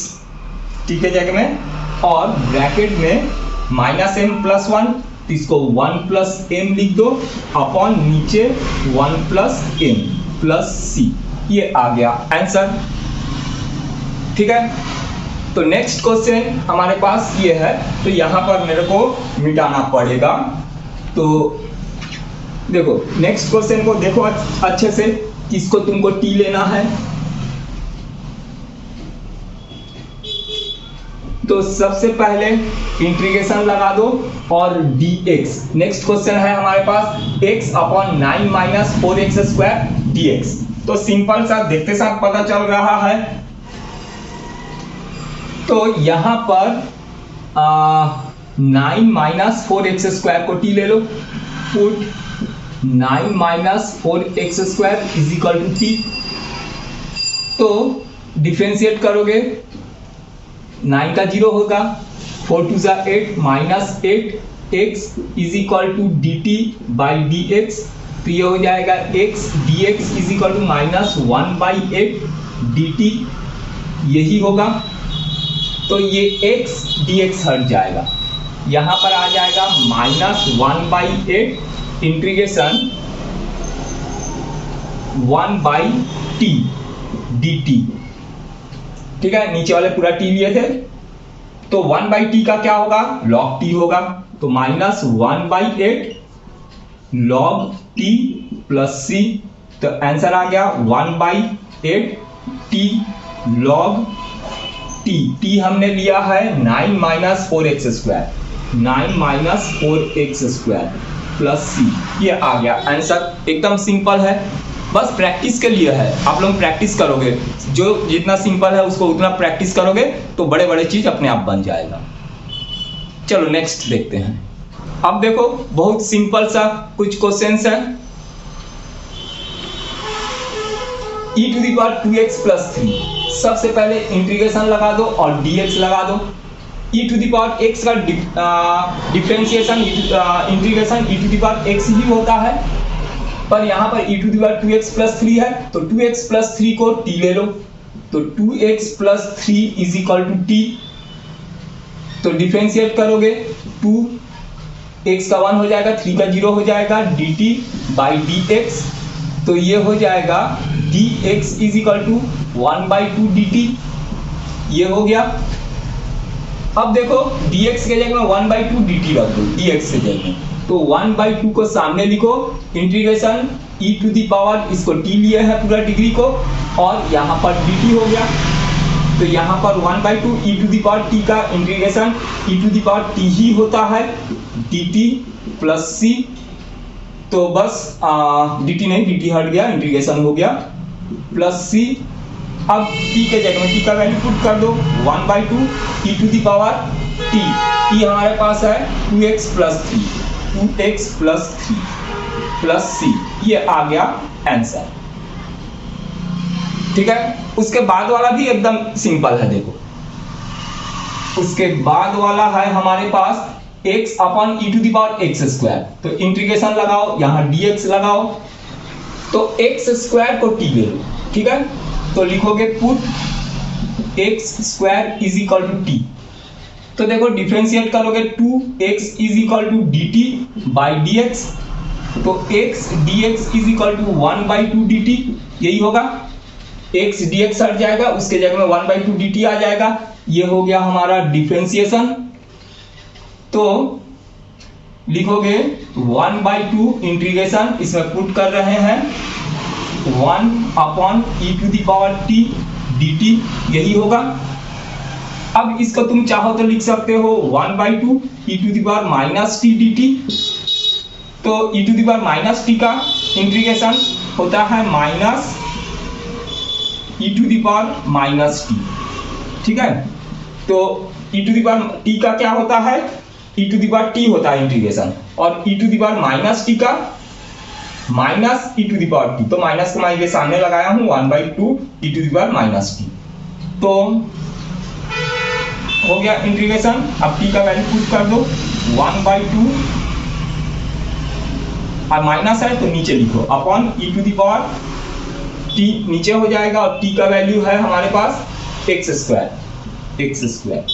t के जगह में और ब्रैकेट में -m + 1, तो इसको 1 + m लिख दो अपॉन नीचे 1 + m + c, ये आ गया आंसर, ठीक है। तो नेक्स्ट क्वेश्चन हमारे पास ये है, तो यहाँ पर मेरे को मिटाना पड़ेगा। तो देखो नेक्स्ट क्वेश्चन को देखो अच्छे से, इसको तुमको टी लेना है। तो सबसे पहले इंटीग्रेशन लगा दो और dx। नेक्स्ट क्वेश्चन है हमारे पास x upon 9 minus 4x square dx। तो सिंपल सा देखते साथ पता चल रहा है। तो यहां पर 9 माइनस 4x स्क्वायर को t ले लो, put 9 minus 4x square is equal to t। तो डिफरेंशिएट करोगे 9 का 0 होगा, 4 2 जा 8 minus 8x is equal to dt by dx। तो ये हो जाएगा x dx is equal to minus 1 by 8 dt, यही होगा। तो ये x dx हट जाएगा, यहां पर आ जाएगा minus 1 by 8 integration 1 by t dt। ठीक है, नीचे वाले पूरा t लिए थे, तो 1 बाई टी का क्या होगा, log t होगा। तो minus 1 by 8 log t plus c। तो आंसर आ गया 1 by 8 t log t। t हमने लिया है 9 minus 4x square, 9 minus 4x square plus c। ये आ गया आंसर, एकदम सिंपल है, बस प्रैक्टिस के लिए है। आप लोग प्रैक्टिस करोगे, जो जितना सिंपल है उसको उतना प्रैक्टिस करोगे तो बड़े बड़े चीज अपने आप बन जाएगा। चलो नेक्स्ट देखते हैं। अब देखो बहुत सिंपल सा कुछ क्वेश्चंस है। e to the power 2x plus 3, सबसे पहले इंटीग्रेशन लगा दो और dx लगा दो। e to the power x का differentiation integration e to the power x ही होता है, पर यहां पर e to the power 2x plus 3 है, तो 2x प्लस 3 को t ले लो। तो 2x plus 3 is equal to t। तो डिफरेंशिएट करोगे 2x का 1 हो जाएगा, 3 का 0 हो जाएगा, dt बाई dx। तो ये हो जाएगा dx is equal to 1 by 2 dt, ये हो गया। अब देखो dx के जगह में 1 बाई 2 dt रख दो, dx के जगह में। तो 1 बाई 2 को सामने लिखो, integration e to the power, इसको t लिए है पूरा डिग्री को, और यहाँ पर dt हो गया। तो यहाँ पर 1 by 2 e to the power t का integration e to the power t ही होता है, dt प्लस c। तो बस dt नहीं, dt हट गया, इंटीग्रेशन हो गया प्लस c। अब t के जगह में t का वैल्यू पुट कर दो, 1 by 2 e to the power t। t हमारे पास है 2x plus 3, 2x plus 3 plus c, ये आ गया आंसर। ठीक है, उसके बाद वाला भी एकदम सिंपल है। देखो उसके बाद वाला है हमारे पास x upon e to the power x square. तो इंटीग्रेशन लगाओ, यहां dx लगाओ, तो x स्क्वायर को t ले लो। ठीक है, तो लिखोगे put x square is equal to t। तो देखो डिफरेंशिएट करोगे 2x is equal to dt by dx। तो x dx is equal to 1 by 2 dt, यही होगा। x dx हट जाएगा, उसके जगह में 1 बाई 2 dt आ जाएगा, ये हो गया हमारा डिफरेंशिएशन। तो लिखोगे 1 बाई 2 इंटीग्रेशन, इसमें पुट कर रहे हैं 1 upon e to the power t dt, यही होगा। अब इसको तुम चाहो तो लिख सकते हो 1 by 2 e to the power minus t dt। तो e to the power minus t का इंटीग्रेशन होता है minus e to the power minus t। ठीक है, तो e to the power t का क्या होता है, e to the power t होता है इंटीग्रेशन, और e to the power minus t का minus e to the power t। तो माइनस को मैं ये सामने लगाया हूं, 1 by 2 e to the power minus t। तो हो गया इंटीग्रेशन। अब t का वैल्यू पुट कर दो, 1 बाई 2, और माइनस है तो नीचे लिखो upon e to the power t, नीचे हो जाएगा, और t का वैल्यू है हमारे पास x स्क्वायर,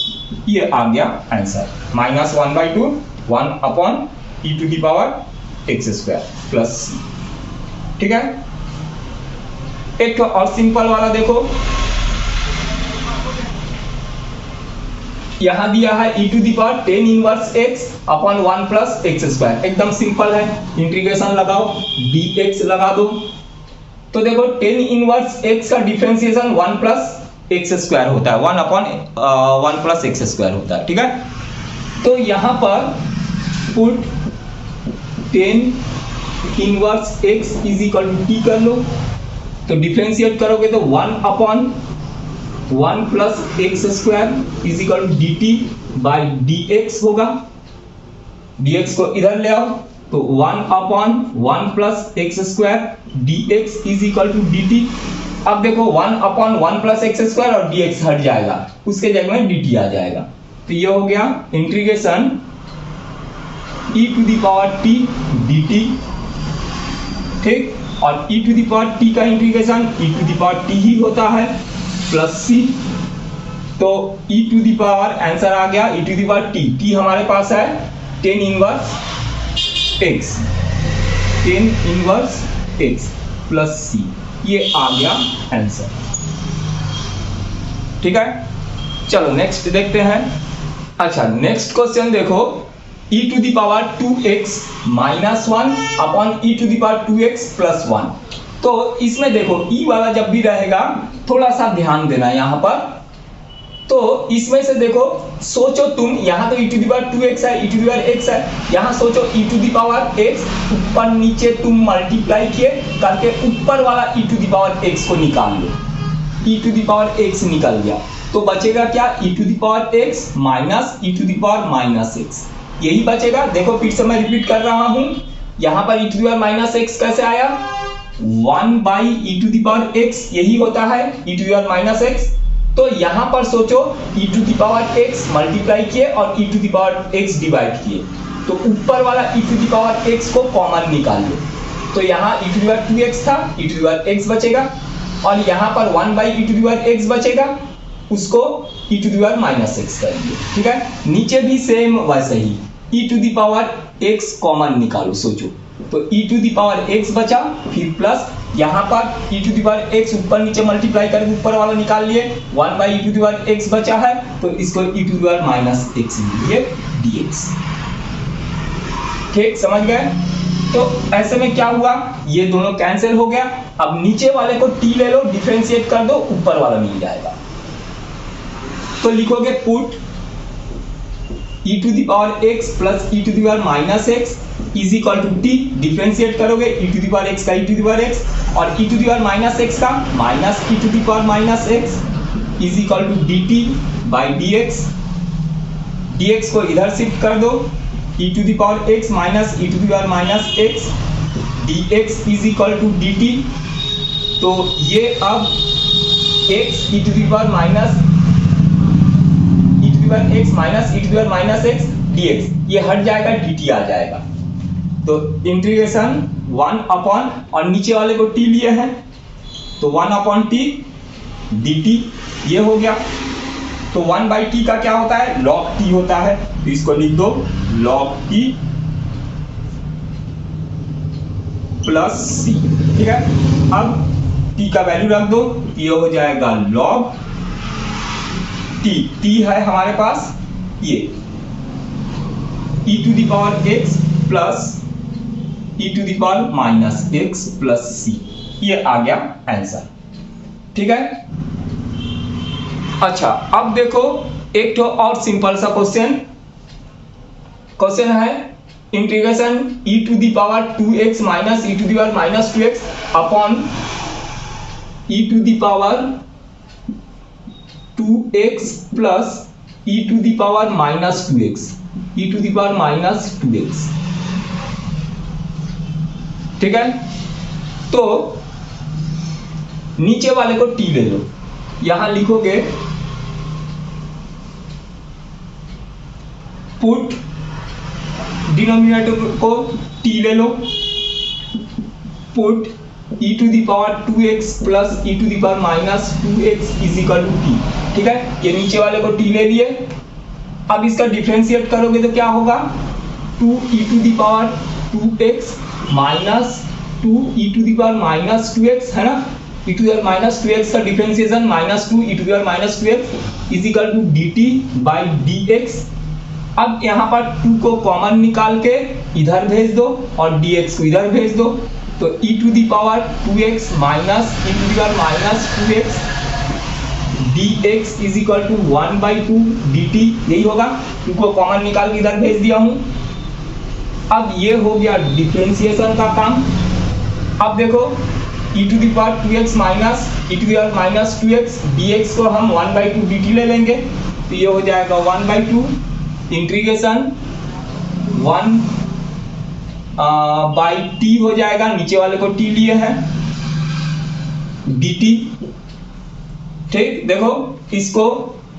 ये आ गया answer. Minus 1 by 2, 1 upon e to the power x square plus c। ठीक है, एक तो और सिंपल वाला देखो, यहाँ दिया है e to the power 10 inverse x upon 1 plus x square, एकदम सिंपल है, इंटीग्रेशन लगाओ, dx लगा दो। तो देखो 10 इनवर्स x का डिफरेंशिएशन 1 प्लस एक्स स्क्वायर होता है, 1 अपॉन 1 प्लस एक्स स्क्वायर होता है, ठीक है। तो यहाँ पर put 10 inverse x is equal to t कर लो, तो डिफरेंशिएट करोगे तो 1 upon 1 plus x square is equal to d t by d x होगा, dx को इधर ले आओ तो 1 upon 1 plus x square d x is equal to d t. अब देखो 1 अपॉन 1 प्लस एक्स स्क्वायर और dx हट जाएगा, उसके जगह में dt आ जाएगा, तो ये हो गया integration e to the power t dt, ठीक। और e to the power t का integration e to the power t ही होता है प्लस c, तो e to the power answer आ गया e to the power t हमारे पास है 10 inverse x, 10 inverse x plus c, ये आ गया आंसर, ठीक है। चलो नेक्स्ट देखते हैं। अच्छा नेक्स्ट क्वेश्चन देखो, e to the power 2x minus 1 upon e to the power 2x plus 1। तो इसमें देखो e वाला जब भी रहेगा थोड़ा सा ध्यान देना यहाँ पर, तो इसमें से देखो सोचो तुम, यहाँ तो e to the power 2x है, e to the power x है, यहाँ सोचो e to the power x ऊपर नीचे तुम मल्टीप्लाई किए करके ऊपर वाला e to the power x को निकाल लो, e to the power x निकल गया, तो बचेगा क्या e to the power x minus e to the power minus x, यही बचेगा। देखो फिर से मैं रिपीट कर रहा हूं, यहाँ पर e to the power minus x कैसे आया, 1 by e to the power x यही होता है e to the power minus x, तो यहाँ पर सोचो e to the power x multiply किए और e to the power x divide किए, तो ऊपर वाला e to the power x को कॉमन निकाल लो, तो यहाँ e to the power 2x था, e to the power x बचेगा, और यहाँ पर 1 by e to the power x बचेगा, उसको e to the power minus x कर दिए, ठीक है। नीचे भी सेम वैसे ही e to the power x common निकालो, सोचो तो e to the power x बचा, फिर प्लस यहाँ पर e to the power x ऊपर नीचे मल्टीप्लाई करके ऊपर वाला निकाल लिए, 1 by e to the power x बचा है, तो इसको e to the power minus x लिए dx, ठीक, समझ गए। तो ऐसे में क्या हुआ, ये दोनों कैंसिल हो गया, अब नीचे वाले को t ले लो, डिफरेंशिएट कर दो, ऊपर वाला मिल जाएगा, तो लिखोगे put e to the power x plus e to the power minus x is equal to t, differentiate करोगे e to the power x का e to the power x और e to the power minus x का minus e to the power minus x is equal to dt by dx, dx को इधर shift कर दो, e to the power x minus e to the power minus x dx is equal to dt, तो ये अब x e to the power minus x minus e to the power minus x dx, ये हट जाएगा, dt आ जाएगा, तो integration 1 upon और नीचे वाले को t लिए हैं, तो 1 अपॉन t dt ये हो गया, तो 1 बाई t का क्या होता है, log t होता है, तो इसको लिख दो log t प्लस c, ठीक है। अब t का वैल्यू रख दो, ये हो जाएगा log t है हमारे पास ये e to the power x plus e to the power minus x plus c, ये आ गया आंसर, ठीक है। अच्छा अब देखो एक तो और सिंपल सा क्वेश्चन है, integration e to the power 2x minus e to the power minus 2x upon e to the power 2x plus e to the power minus 2x, e to the power minus 2x, ठीक है। तो नीचे वाले को t ले लो, यहां लिखोगे पुट डिनोमिनेटर को t ले लो, put e to the power 2x plus e to the power minus 2x is equal to t, ठीक है। ये नीचे वाले को t ले लिए, अब इसका डिफरेंशिएट करोगे तो क्या होगा, 2e to the power 2x minus 2e to the power minus 2x है ना, e to the power minus 2x का differentiation -2 e to the power minus 2x is equal to dt by dx। अब यहाँ पर 2 को common निकाल के इधर भेज दो और dx को इधर भेज दो, तो e to the power 2x minus e to the power minus 2x dx is equal to 1/2 dt, यही होगा। 2 को कॉमन निकाल के इधर भेज दिया हूँ। अब ये हो गया डिफरेंशिएशन का काम। अब देखो e to the power 2x minus e to the power minus 2x dx को हम 1/2 dt ले लेंगे, तो ये हो जाएगा 1/2 इंटीग्रेशन 1 बाई t हो जाएगा, नीचे वाले को t लिए हैं dt। ठीक, देखो इसको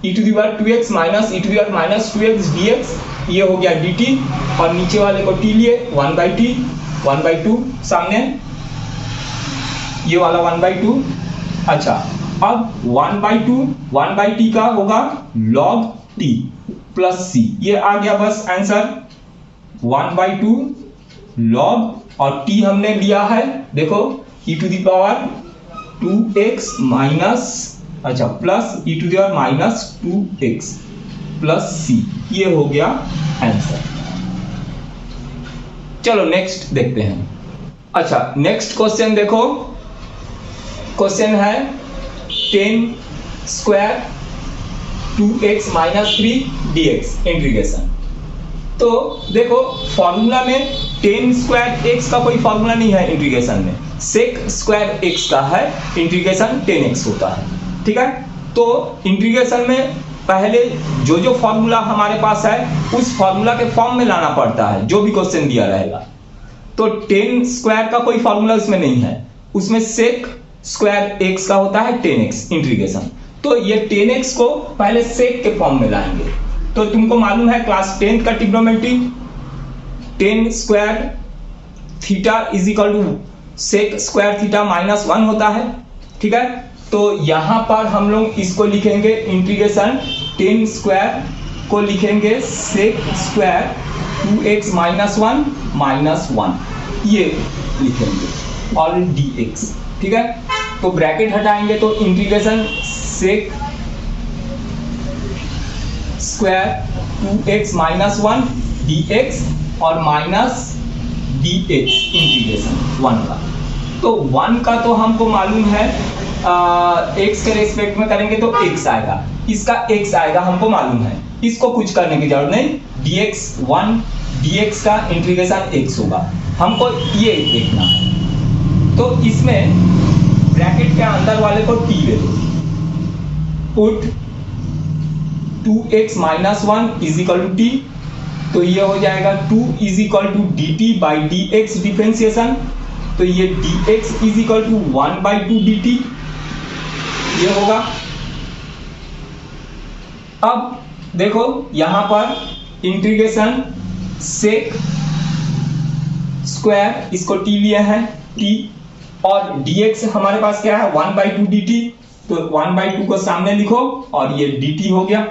e to the power 2x minus e to the power minus 2x dx ये हो गया dt, और नीचे वाले को t लिए 1/2 सामने ये वाला 1/2। अच्छा, अब 1/t का होगा log t प्लस c, ये आ गया बस आंसर 1/2 log और t हमने लिया है, देखो e to the power 2x minus अच्छा plus e to the power minus 2x plus c, ये हो गया आंसर। चलो नेक्स्ट देखते हैं। अच्छा, नेक्स्ट क्वेश्चन देखो, क्वेश्चन है 10 square 2x minus 3 dx integration. तो देखो फॉर्मूला में 10 स्क्वायर x का कोई फॉर्मूला नहीं है इंटीग्रेशन में, सेक स्क्वायर x का है इंटीग्रेशन 10x होता है। ठीक है, तो इंटीग्रेशन में पहले जो जो फॉर्मूला हमारे पास है उस फॉर्मूला के फॉर्म में लाना पड़ता है, जो भी क्वेश्चन दिया रहेगा। तो 10 स्क्वायर का कोई फॉर्मूला उसमें नहीं है, उसमें सेक स्क्वायर x का होता है 10x इंटीग्रेशन। तो ये 10x को पहले सेक के फॉर्म में लाएंगे। तो तुमको मालूम है क्लास 10 का trigonometry 10 square theta is equal to sec square theta minus 1 होता है। ठीक है, तो यहां पर हम लोग इसको लिखेंगे इंटीग्रेशन 10 स्क्वायर को लिखेंगे सेक स्क्वायर 2x माइनस 1 ये लिखेंगे और dx। ठीक है, तो ब्रैकेट हटाएंगे तो integration sec square 2x minus 1 dx और माइनस dx इंटीग्रेशन 1 का। तो 1 का तो हमको मालूम है x के रेस्पेक्ट में करेंगे तो x आएगा, इसका x आएगा हमको मालूम है, इसको कुछ करने की जरूरत नहीं। dx dx का इंटीग्रेशन x होगा, हमको ये देखना है। तो इसमें ब्रैकेट के अंदर वाले को t ले दो, put 2x minus 1 is equal to t, तो ये हो जाएगा 2 is equal to dt by dx differentiation, तो ये dx is equal to 1/2 dt ये होगा। अब देखो यहां पर इंटीग्रेशन सेक स्क्वायर इसको t लिए हैं t, और dx हमारे पास क्या है 1/2 dt, तो 1/2 को सामने लिखो और ये dt हो गया,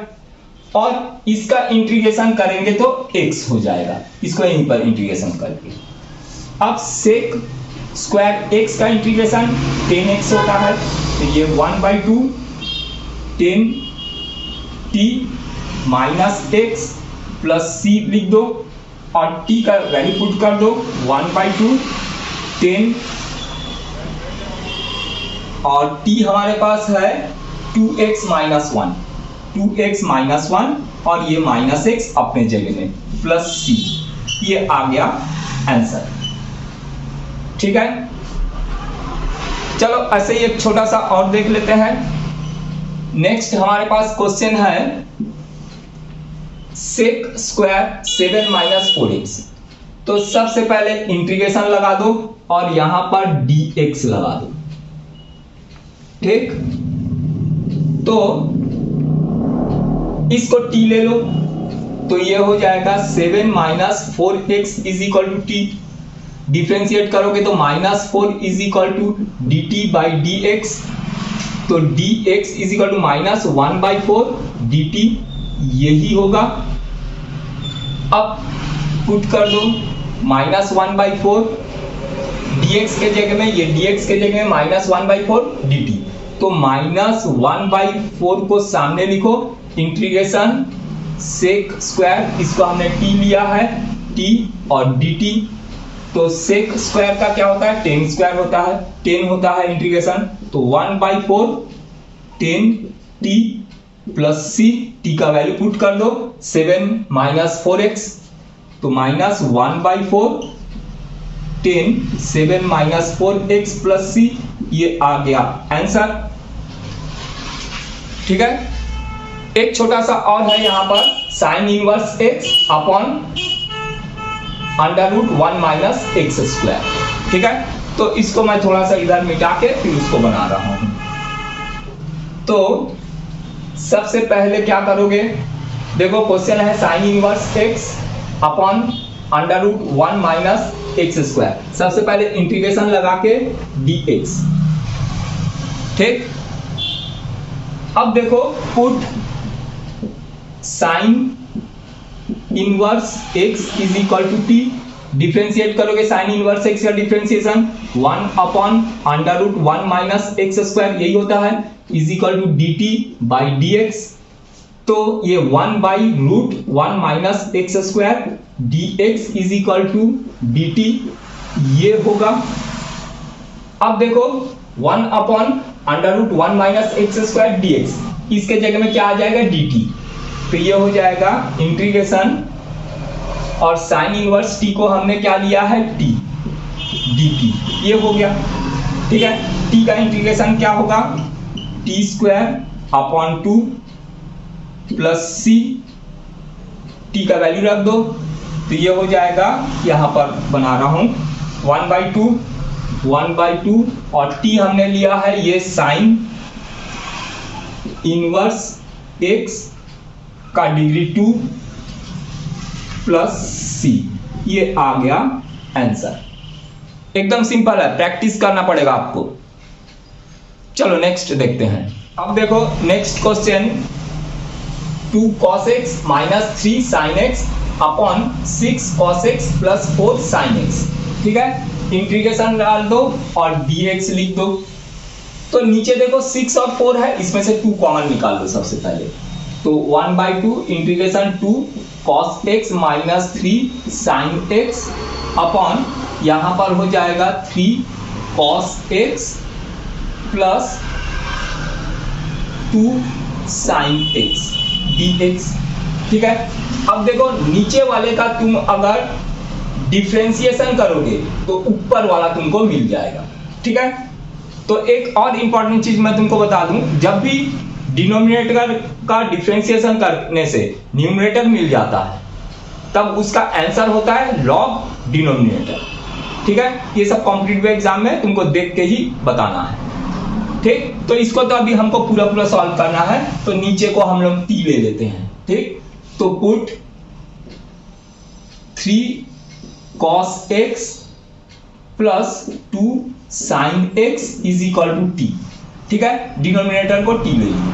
और इसका इंटीग्रेशन करेंगे तो x हो जाएगा, इसको यहीं पर इंटीग्रेशन करके। अब सेक स्क्वायर x का इंटीग्रेशन 10x होता है, तो ये 1/2 10t minus x plus c लिख दो, और t का वैल्यू पुट कर दो 1/2 10, और t हमारे पास है 2x माइनस 1 और ये माइनस x अपने जगह में प्लस c, ये आ गया आंसर। ठीक है, चलो ऐसे ही एक छोटा सा और देख लेते हैं। नेक्स्ट हमारे पास क्वेश्चन है सेक स्क्वायर 7 माइनस 4x। तो सबसे पहले इंटीग्रेशन लगा दो और यहां पर dx लगा दो। ठीक, तो इसको t ले लो, तो ये हो जाएगा 7 minus 4x is equal to t, differentiate करोगे तो -4 is equal to dt by dx, तो dx is equal to -1/4 dt यही होगा। अब पुट कर दो -1/4 dx के जगह में, ये dx के जगह में -1/4 dt। तो -1/4 को सामने लिखो, इंटीग्रेशन सेक स्क्वायर, इसको हमने t लिया है, t और dt। तो सेक स्क्वायर का क्या होता है, 10 स्क्वायर होता है, 10 होता है इंटीग्रेशन। तो 1/4 10 t प्लस c, t का वैल्यू पुट कर दो, 7 - 4x, तो -1/4 10 7 - 4x प्लस c, ये आ गया आंसर। ठीक है, एक छोटा सा और है यहाँ पर, sign inverse x upon √1 - x square. ठीक है, तो इसको मैं थोड़ा सा इधर मिटा के फिर उसको बना रहा हूं। तो सबसे पहले क्या करोगे, देखो क्वेश्चन है sine inverse x upon √1 - x square. सबसे पहले इंटीग्रेशन लगा के dx। ठीक, अब देखो put sine inverse x is equal to t, differentiate करोगे साइन इनवर्स x का डिफरेंशिएशन 1/√1 - x स्क्वायर, यही होता है, is equal to dt by dx। तो ये 1/√1 - x square dx is equal to dt, ये होगा। अब देखो 1/√1 - x स्क्वायर dx, इसके जगह में क्या आ जाएगा, dt। तो ये हो जाएगा इंटीग्रेशन, और साइन इनवर्स t को हमने क्या लिया है, t dt, ये हो गया। ठीक है, t का इंटीग्रेशन क्या होगा, t square upon 2 plus c, t का वैल्यू रख दो, तो ये हो जाएगा, यहां पर बना रहा हूं 1/2 और t हमने लिया है ये साइन इनवर्स x का डिग्री 2 प्लस c, ये आ गया आंसर। एकदम सिंपल है, प्रैक्टिस करना पड़ेगा आपको। चलो नेक्स्ट देखते हैं। अब देखो next question, 2 cos x - 3 sin x upon 6 cos x plus 4 sin x। ठीक है, इंटीग्रेशन डाल दो और dx लिख दो। तो नीचे देखो 6 और 4 है, इसमें से 2 कॉमन निकाल दो सबसे पहले। तो 1/2 integration 2 cos x - 3 sin x upon यहां पर हो जाएगा 3 cos x plus 2 sin x dx। ठीक है, अब देखो नीचे वाले का तुम अगर डिफरेंशिएशन करोगे तो ऊपर वाला तुमको मिल जाएगा। ठीक है, तो एक और इंपॉर्टेंट चीज मैं तुमको बता दूं, जब भी डिनोमिनेटर का डिफरेंशिएशन करने से न्यूमरेटर मिल जाता है, तब उसका आंसर होता है लॉग डिनोमिनेटर। ठीक है, ये सब कॉम्पिटिटिव एग्जाम में तुमको देख के ही बताना है। ठीक, तो इसको तो अभी हमको पूरा सॉल्व करना है, तो नीचे को हम लोग t ले लेते हैं। ठीक, तो put 3 cos x plus 2 sin x is equal to t। ठीक है, डिनोमिनेटर को t ले लीजिए,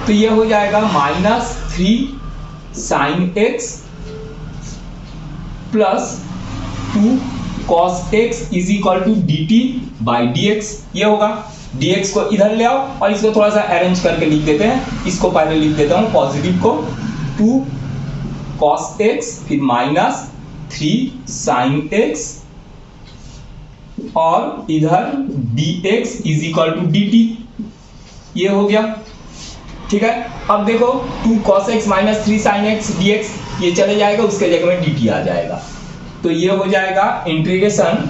तो ये हो जाएगा -3 sin x plus 2 cos x is equal to dt by dx, ये होगा। dx को इधर ले आओ और इसको थोड़ा सा अरेंज करके लिख देते हैं। इसको पहले लिख देता हूं पॉजिटिव को, 2 cos x फिर -3 sin x और इधर dx is equal to dt, ये हो गया। ठीक है, अब देखो 2 cos x - 3 sin x dx, ये चले जाएगा, उसके जगह में dt आ जाएगा। तो ये हो जाएगा इंटीग्रेशन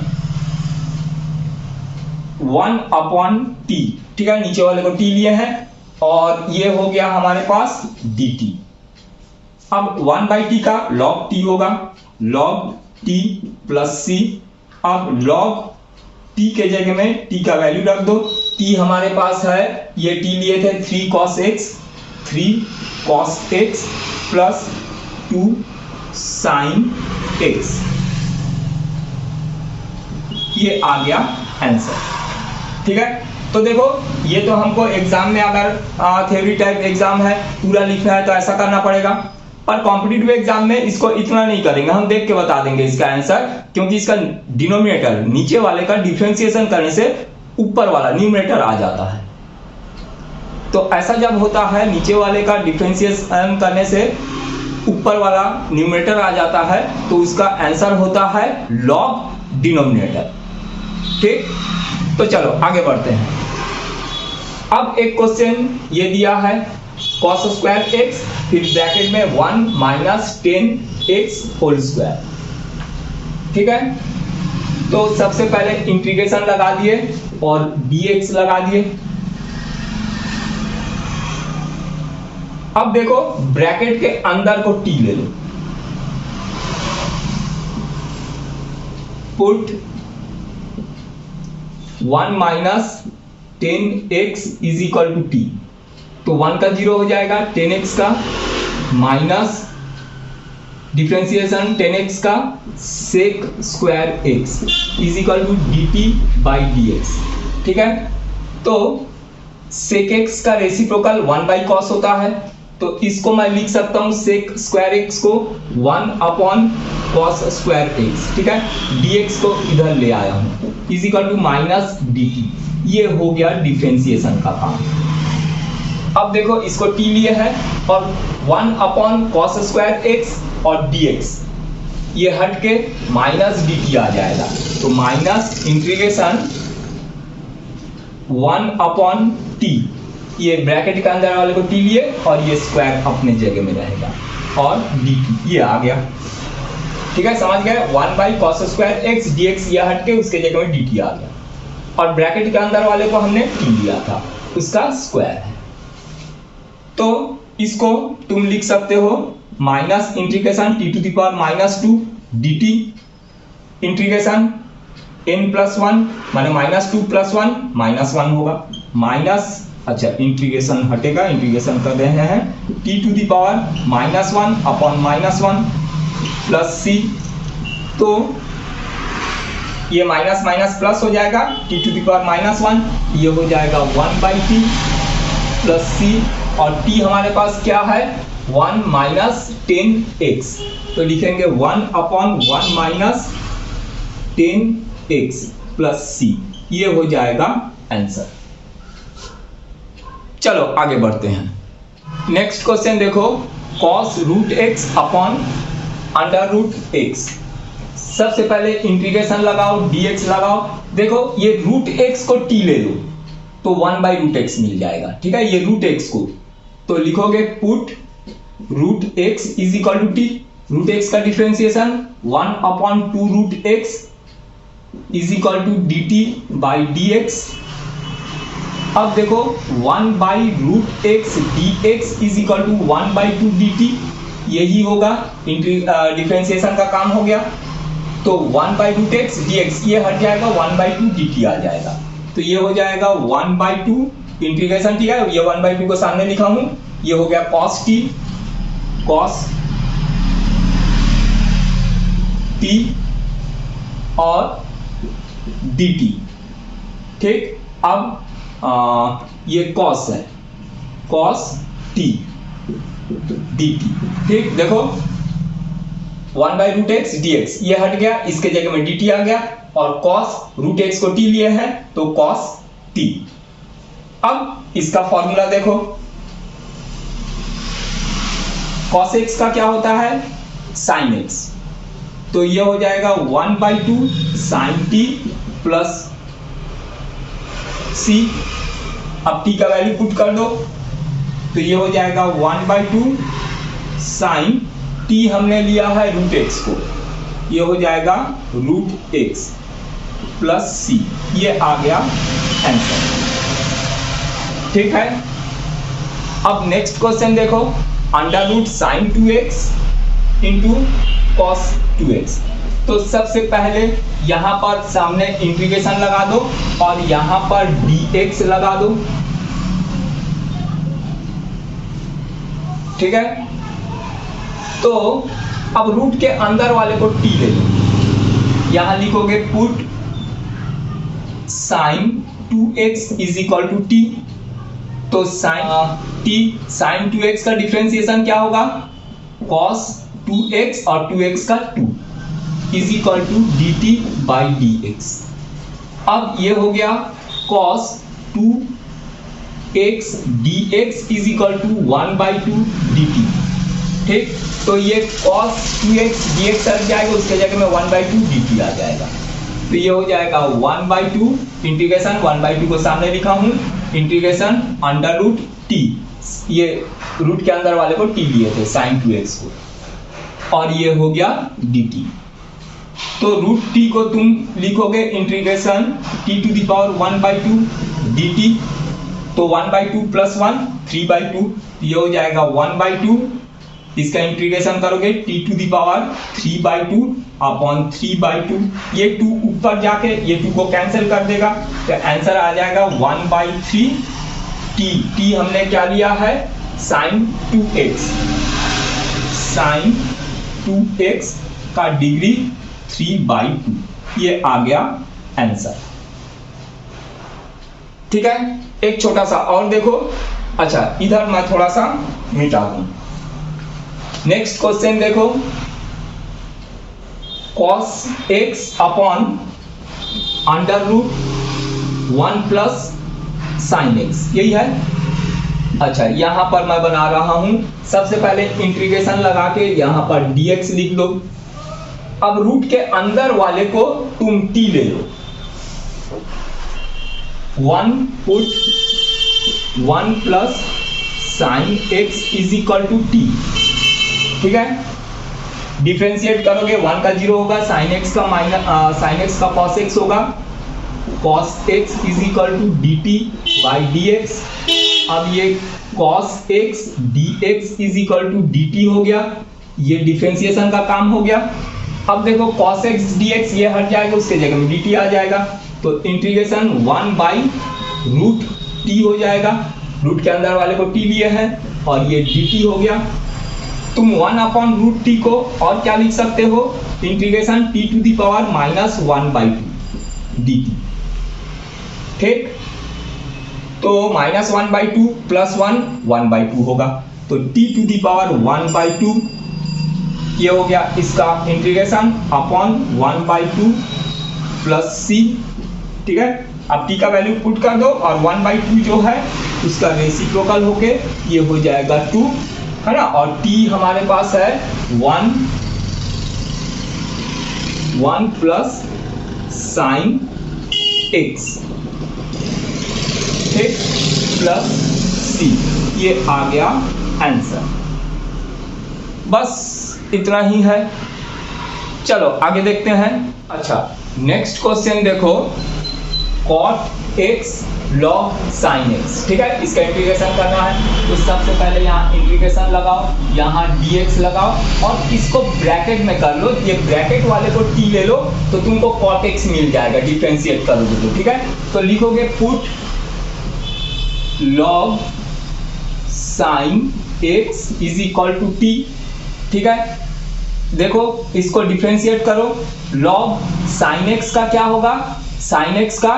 1/t। ठीक है, नीचे वाले को t लिए हैं और ये हो गया हमारे पास dt। अब 1/t का log t होगा, log t प्लस c। अब log t के जगह में t का वैल्यू रख दो। t हमारे पास है, ये t लिए थे 3 cos x plus 2 sin x, ये आ गया आंसर। ठीक है, तो देखो ये तो हमको एग्जाम में अगर थ्योरी टाइप एग्जाम है, पूरा लिखना है तो ऐसा करना पड़ेगा। पर कॉम्पिटिटिव एग्जाम में इसको इतना नहीं करेंगे, हम देख के बता देंगे इसका आंसर, क्योंकि इसका डिनोमिनेटर नीचे वाले का डिफरेंशिएशन करने से ऊपर वाला न्यूमरेटर आ जाता है। तो ऐसा जब होता है नीचे वाले का डिफरेंशिएशन करने से ऊपर वाला न्यूमरेटर आ जाता है, तो उसका आंसर होता है लॉग डिनोमिनेटर। ठीक, तो चलो आगे बढ़ते हैं। अब एक क्वेश्चन ये दिया है cos स्क्वायर x, फिर ब्रैकेट में 1 माइनस 10x होल स्क्वायर। ठीक है, तो सबसे पहले इंटीग्रेशन लगा दिए और dx लगा दिए। अब देखो ब्रैकेट के अंदर को t ले लो, put 1 minus 10x is equal to t, तो 1 का 0 हो जाएगा, 10x का माइनस डिफरेंशिएशन 10x का sec square x is equal to dt by dx। ठीक है, तो सेक x का रेसिप्रोकल 1 बाई कॉस होता है, तो इसको मैं लिख सकता हूं सेक स्क्वायर x को 1 अपॉन कॉस स्क्वायर x। ठीक है, dx को इधर ले आया हूं is equal to minus dt। ये हो गया डिफरेंशिएशन का काम। अब देखो इसको t लिए है और 1 अपॉन कॉस स्क्वायर x और dx ये हट के माइनस dt आ जाएगा, तो माइनस इंटीग्रेशन 1 अपॉन t, ये ब्रैकेट के अंदर वाले को t लिए और ये स्क्वायर अपने जगह में रहेगा और dt ये आ गया। ठीक है, समझ गए, 1 by cos square x dx ये हट के उसके जगह में dt आ गया और ब्रैकेट के अंदर वाले को हमने t लिया था, उसका स्क्वायर है। तो इसको तुम लिख सकते हो minus integration t to the power minus 2 dt integration n plus 1 माने माइनस 2 प्लस 1 माइनस 1 होगा, माइनस अच्छा इंटीग्रेशन हटेगा, इंटीग्रेशन कर रहे हैं t to the power minus 1 upon minus 1 plus c, तो ये माइनस माइनस प्लस हो जाएगा, t to the power minus 1 ये हो जाएगा 1 बाई t प्लस c, और t हमारे पास क्या है 1 माइनस 10x, तो लिखेंगे 1 upon 1 minus 10x plus c, ये हो जाएगा आंसर। चलो आगे बढ़ते हैं। नेक्स्ट क्वेश्चन देखो, cos root x upon under root x। सबसे पहले इंटीग्रेशन लगाओ, dx लगाओ। देखो ये रूट x को t ले लो तो 1 बाई रूट एक्स मिल जाएगा। ठीक है, ये रूट एक्स को तो लिखोगे put root x is equal to t, root x का differentiation 1 upon 2 root x is equal to d t by d x. अब देखो 1 by root x d x is equal to 1 by 2 d t, यही होगा, differentiation का काम हो गया। तो 1 by root x d x ये हट जाएगा, 1 बाई 2 डी टी आ जाएगा, तो ये हो जाएगा 1 बाई 2 इंटीग्रेशन। ठीक है, ये 1 बाई 2 को सामने लिखा हूं, ये हो गया cos t cos t और dt। ठीक, अब ये cos है, cos t dt। ठीक, देखो 1 by root x d x ये हट गया, इसके जगह में dt आ गया, और cos रूट एक्स को t लिए है तो cos t। अब इसका फॉर्मूला देखो, cos x का क्या होता है sin x, तो ये हो जाएगा 1 by 2 sin t plus c। अब t का वैल्यू पुट कर दो तो ये हो जाएगा 1 बाई 2 sin t हमने लिया है रूट एक्स को, ये हो जाएगा रूट एक्स प्लस सी, ये आ गया आंसर। ठीक है, अब नेक्स्ट क्वेश्चन देखो, under root sine 2x into cos 2x। तो सबसे पहले यहां पर सामने इंटीग्रेशन लगा दो और यहां पर dx लगा दो। ठीक है, तो अब रूट के अंदर वाले को t ले लो, यहां लिखोगे put sine 2x is equal to t, तो साइन t साइन 2x का डिफरेंशिएशन क्या होगा cos 2x और 2x का 2 is equal to dt by dx। अब ये हो गया cos 2x dx is equal to 1/2 dt। ठीक, तो ये cos 2x dx हट जाएगा, उसके जगह में 1/2 dt आ जाएगा। तो ये हो जाएगा 1/2 इंटीग्रेशन 1/2 को सामने लिखा हूं इंटीग्रेशन अंडर रूट टी, ये रूट के अंदर वाले को t लिए थे sin 2x को, और ये हो गया dt। तो रूट t को तुम लिखोगे integration t to the power 1/2 dt, तो 1/2 प्लस 1 3/2, ये हो जाएगा 1/2। इसका इंटीग्रेशन करोगे t to the power 3/2 upon 3/2, ये 2 ऊपर जाके ये 2 को कैंसिल कर देगा, तो आंसर आ जाएगा 1/3 t हमने क्या लिया है sin 2x, sin 2x का डिग्री 3/2, ये आ गया आंसर। ठीक है, एक छोटा सा और देखो, अच्छा इधर मैं थोड़ा सा मिटा दूं। नेक्स्ट क्वेश्चन देखो, cos x upon under root 1 plus sin x, यही है। अच्छा यहां पर मैं बना रहा हूं, सबसे पहले इंटीग्रेशन लगा के यहां पर dx लिख लो। अब रूट के अंदर वाले को तुम t ले लो, 1 put 1 plus sin x is equal to t। ठीक है, डिफरेंशिएट करोगे 1 का 0 होगा, sin x का sin x का cos x होगा, cos x is equal to dt by dx। अब ये cos x dx is equal to dt हो गया, ये डिफरेंशिएशन का काम हो गया। अब देखो cos x dx ये हट जाएगा, उसके जगह में dt आ जाएगा, तो इंटीग्रेशन 1 बाई रूट t हो जाएगा, रूट के अंदर वाले को t लिए है और ये dt हो गया। तुम 1 अपॉन रूट टी को और क्या लिख सकते हो, integration t to the power minus 1/2 dt। ठीक, तो माइनस 1/2 प्लस 1 1/2 होगा, तो t टू दी पावर 1/2 ये हो गया इसका इंटीग्रेशन अपॉन 1/2 प्लस c। ठीक है, अब t का वैल्यू पुट कर दो और 1/2 जो है उसका रेसिप्रोकल होके ये हो जाएगा 2, है ना, और t हमारे पास है 1 प्लस sin x, ठीक, प्लस c, ये आ गया आंसर। बस इतना ही है, चलो आगे देखते हैं। अच्छा नेक्स्ट क्वेश्चन देखो, cot x log sin x। ठीक है, इसका इंटीग्रेशन करना है, तो सबसे पहले यहाँ इंटीग्रेशन लगाओ, यहाँ dx लगाओ और इसको ब्रैकेट में कर लो, ये ब्रैकेट वाले को t ले लो तो तुमको cot x मिल जाएगा, डिफरेंशिएट करोगे तो। ठीक है, तो लिखोगे put log sin x is equal to t। ठीक है, देखो इसको डिफरेंशिएट करो, log sin x का क्या होगा, sin x का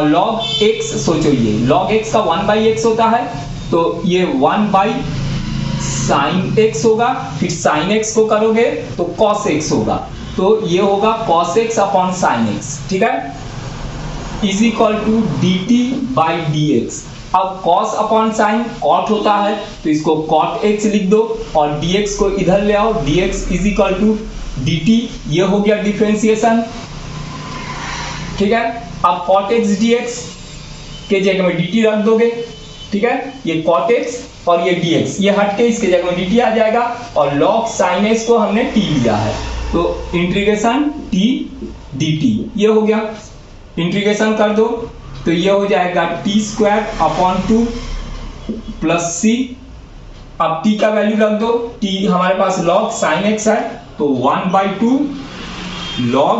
log x, सोचो ये log x का 1/x होता है, तो ये 1/sin x होगा, फिर sin x को करोगे तो cos x होगा, तो ये होगा cos x upon sin x। ठीक है, is equal to dt by dx। अब cos अपॉन sin cot होता है, तो इसको cot x लिख दो और dx को इधर ले आओ, dx is equal to dt, ये हो गया डिफरेंशिएशन। ठीक है, अब cot x dx के जगह में dt रख दोगे। ठीक है, ये cot x और ये dx ये हट के इसके जगह में dt आ जाएगा, और log sin x को हमने t लिया है, तो इंटीग्रेशन t dt ये हो गया। इंटीग्रेशन कर दो तो ये हो जाएगा t square upon 2 plus c। अब t का वैल्यू रख दो, t हमारे पास log sin x है, तो 1/2 log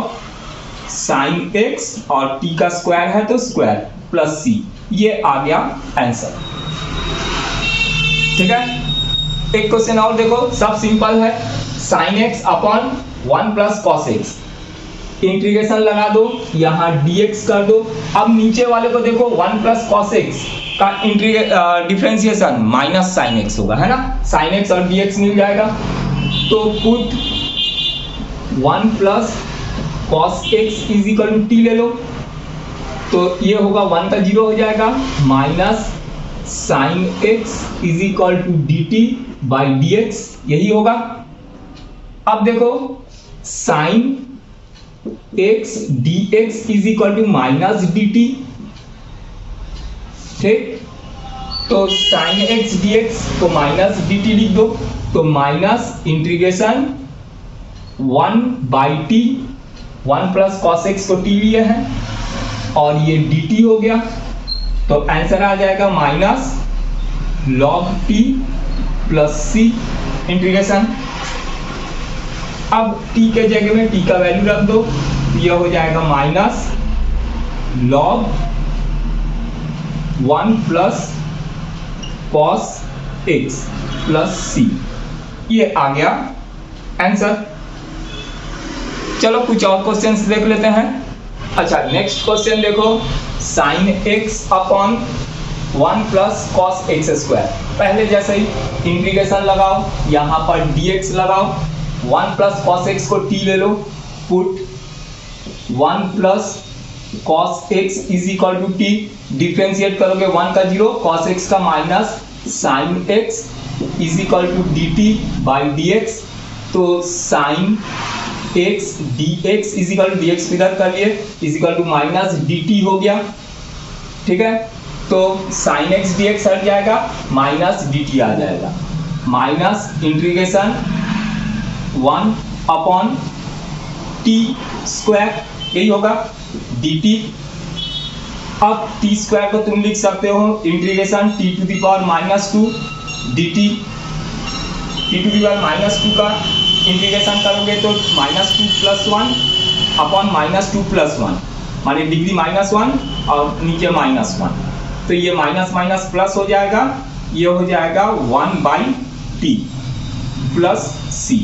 sin x और t का स्क्वायर है तो स्क्वायर प्लस c, ये आ गया आंसर। ठीक है, एक क्वेश्चन और देखो, सब सिंपल है, sin x upon 1 plus cos x, integration लगा दो, यहाँ dx कर दो। अब नीचे वाले को देखो 1 प्लस cos x, का डिफरेंशिएशन माइनस साइन एक्स होगा, है ना, साइन एक्स और डी एक्स मिल जाएगा। तो put 1 plus cos x is equal to t ले लो, तो ये होगा 1 का 0 हो जाएगा, minus sine x is equal to d t by d x, यही होगा। अब देखो sine x d x is equal to minus d t, ठीक, तो साइन एक्स डी एक्स तो माइनस डी टी लिख दो, तो minus integration 1 by t, 1 plus cos x को टी लिए हैं और ये डी टी हो गया, तो आंसर आ जाएगा माइनस लॉग टी प्लस सी इंटीग्रेशन। अब टी के जगह में टी का वैल्यू रख दो, ये हो जाएगा minus log 1 plus cos x plus c, ये आ गया आंसर। चलो कुछ और क्वेश्चंस देख लेते हैं। अच्छा, नेक्स्ट क्वेश्चन देखो, sine x upon 1 plus cos x square, पहले जैसे ही इंटीग्रेशन लगाओ, यहाँ पर dx लगाओ, 1 प्लस कॉस एक्स को t ले लो, put 1 plus cos x is equal to t, differentiate करोगे 1 का 0, कॉस एक्स का minus sine x is equal to d t by d x, तो sine x d x is equal to d x इधर कर लिए, is equal to minus d t हो गया, ठीक है, तो साइन एक्स डी एक्स हट जाएगा, माइनस डी टी आ जाएगा, minus integration 1 upon t square, यही होगा डी टी। अब टी स्क्वायर को तुम लिख सकते हो integration t to the power minus 2 d t, t to the power minus 2 का इंटीग्रेशन करोगे तो -2 + 1 अपॉन -2 + 1, माने डिग्री -1 और नीचे -1, तो ये माइनस माइनस प्लस हो जाएगा, ये हो जाएगा 1 बाई टी प्लस सी।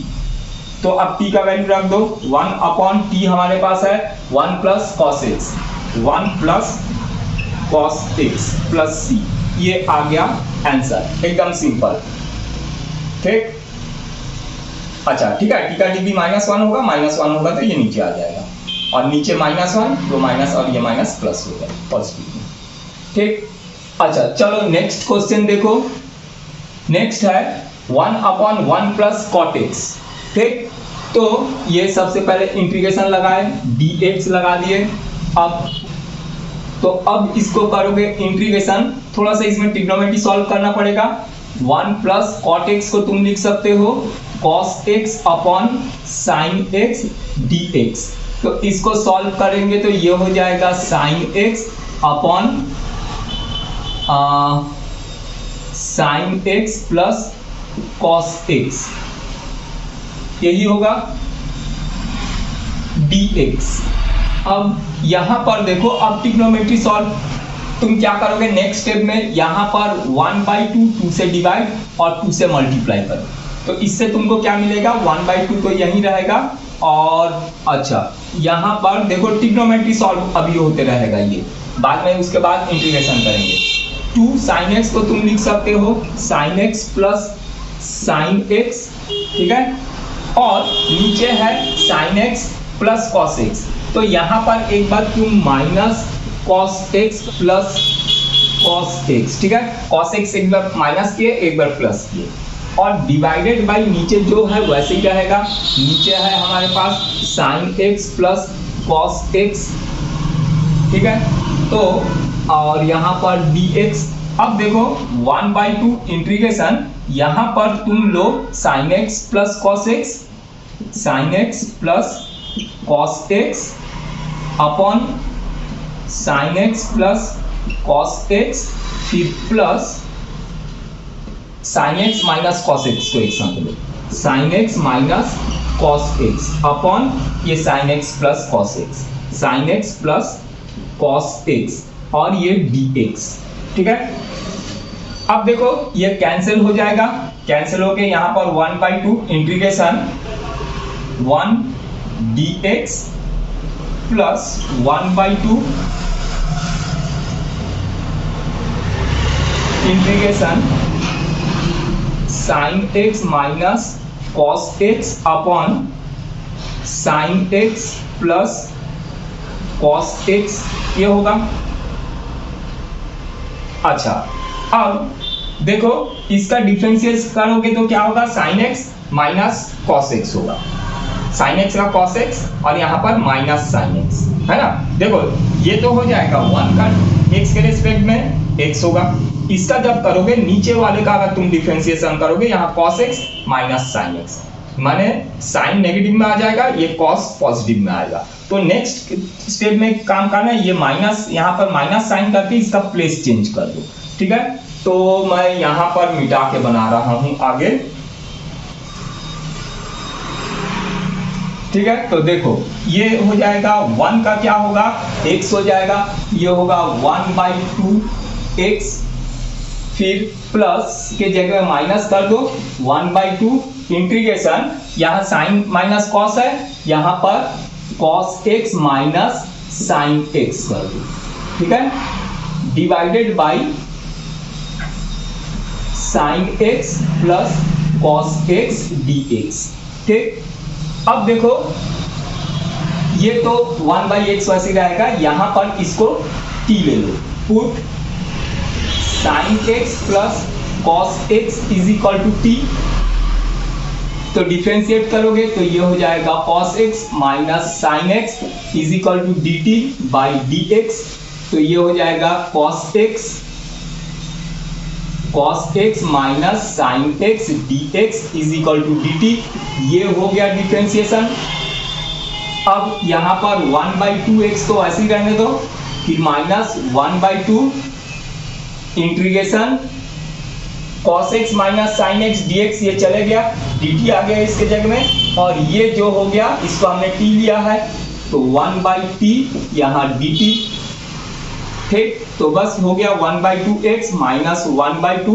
तो अब टी का वैल्यू रख दो, 1 अपॉन टी हमारे पास है 1 plus cos x, 1 plus cos x plus c, ये आ गया आंसर, एकदम सिंपल, ठीक। अच्छा ठीक है, टी का डिग्री -1 होगा, -1 होगा तो ये नीचे आ जाएगा, और नीचे -1 तो माइनस और ये माइनस प्लस हो गया पॉजिटिव, ठीक। अच्छा चलो नेक्स्ट क्वेश्चन देखो, नेक्स्ट है 1 अपॉन 1 प्लस कॉट एक्स, ठीक। तो ये सबसे पहले इंटीग्रेशन लगाए, dx लगा दिए, अब इसको करोगे इंटीग्रेशन, थोड़ा सा इसमें ट्रिग्नोमेट्री सॉल्व करना पड़ेगा। 1 प्लस कॉट एक्स को तुम लिख सकते हो cos x upon sine x dx, तो इसको सॉल्व करेंगे तो ये हो जाएगा sine x upon sine x plus cos x, यही होगा dx। अब यहां पर देखो, अब ट्रिग्नोमेट्री सॉल्व तुम क्या करोगे नेक्स्ट स्टेप में, यहां पर 1/2 2 से डिवाइड और 2 से मल्टीप्लाई करो, तो इससे तुमको क्या मिलेगा, 1/2 तो यही रहेगा, और अच्छा यहां पर देखो ट्रिग्नोमेट्री सॉल्व अभी होते रहेगा, ये बाद में उसके बाद इंटीग्रेशन करेंगे। 2 साइन एक्स को तुम लिख सकते हो sign x plus sine x, ठीक है, और नीचे है sign x plus cos x, तो यहां पर एक बार तुम minus cos x plus cos x, ठीक है, कॉस एक्स एक बार माइनस किए एक बार प्लस किए, और डिवाइडेड बाई नीचे जो है वैसे ही रहेगा, नीचे है हमारे पास sine x plus cos x, ठीक है, तो और यहाँ पर dx। अब देखो 1/2 इंटीग्रेशन, यहाँ पर तुम लो sine x plus cos x, sine x plus cos x upon sine x plus cos x, फिर plus sine x minus cos x को एक साथ लो, sine x minus cos x upon ये sine x plus cos x, sine x plus cos x, और ये dx, ठीक है। अब देखो ये कैंसिल हो जाएगा, कैंसिल होके यहाँ पर 1/2 integration 1 dx plus 1/2 integration sign x minus cos x upon sine x plus cos x ये होगा। अच्छा, अब देखो इसका डिफरेंशियल करोगे तो क्या होगा, sign x minus cos x होगा, साइन एक्स का कॉस एक्स और यहाँ पर माइनस साइन एक्स है ना। देखो ये तो हो जाएगा 1 का एक्स के रिस्पेक्ट में एक्स होगा। इसका जब करोगे नीचे वाले का अगर तुम डिफरेंशिएशन करोगे, यहाँ cos x minus sine x, माने साइन नेगेटिव में आ जाएगा, ये कॉस पॉजिटिव में आएगा। तो नेक्स्ट स्टेप में काम करना है, ये माइनस यहाँ पर माइनस साइन करके इसका प्लेस चेंज कर दो, ठीक है। तो मैं यहाँ पर मिटा के बना रहा हूं आगे, ठीक है। तो देखो ये हो जाएगा 1 का क्या होगा, x हो जाएगा, ये होगा 1/2x, फिर प्लस के जगह माइनस कर दो 1/2 इंटीग्रेशन, यहाँ साइन माइनस कॉस है, यहाँ पर cos x minus sine x कर दो, ठीक है, divided by sine x plus cos x dx, ठीक। अब देखो ये तो 1/x वैसे रहेगा, यहां पर इसको t ले लो, put sine x plus cos x is equal to t, तो डिफरेंशिएट करोगे तो ये हो जाएगा cos x minus sine x is equal to dt by dx, तो ये हो जाएगा cos x minus sine x dx is equal to dt, ये हो गया डिफरेंशिएशन। अब यहाँ पर 1/2x तो ऐसे ही रहने दो, फिर minus 1/2 integration cos x minus sine x dx, ये चले गया, dt आ गया इसके जगह में, और ये जो हो गया इसको हमने t लिया है तो 1/t यहाँ dt, ठीक। तो बस हो गया 1/2x minus 1/2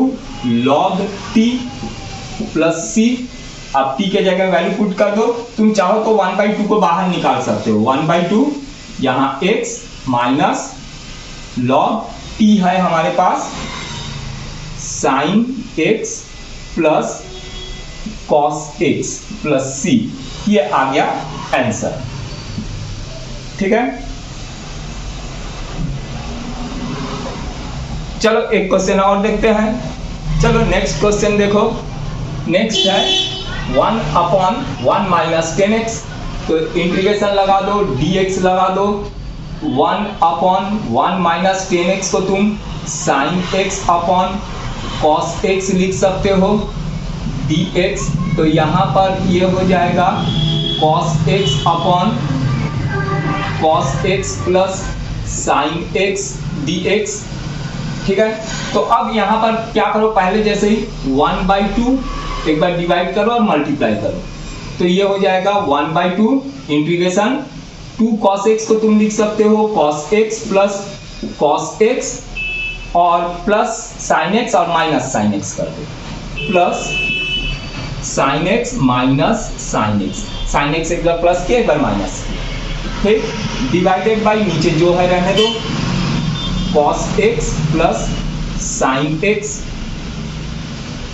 log t plus c, अब t के जगह वैल्यू पुट कर दो, तुम चाहो तो 1/2 को बाहर निकाल सकते हो, 1/2 यहाँ x माइनस log t है हमारे पास sine x plus cos x plus c, ये आ गया आंसर, ठीक है। चलो एक क्वेश्चन और देखते हैं। चलो नेक्स्ट क्वेश्चन देखो, नेक्स्ट है 1/1 माइनस 10x, तो इंटीग्रेशन लगा दो, dx लगा दो, 1/1 माइनस 10x को तुम sine x upon cos x लिख सकते हो, dx, तो यहाँ पर ये हो जाएगा cos x upon cos x plus sign x dx, ठीक है। तो अब यहाँ पर क्या करो, पहले जैसे ही 1/2 एक बार डिवाइड करो और मल्टीप्लाई करो, तो ये हो जाएगा 1/2 इंटीग्रेशन 2 cos x को तुम लिख सकते हो cos x plus cos x और प्लस sin x और माइनस sin x कर दो, plus sin x minus sin x, sin x एक बार प्लस किया एक बार माइनस, ठीक, डिवाइडेड बाई नीचे जो है रहने दो cos x plus sin x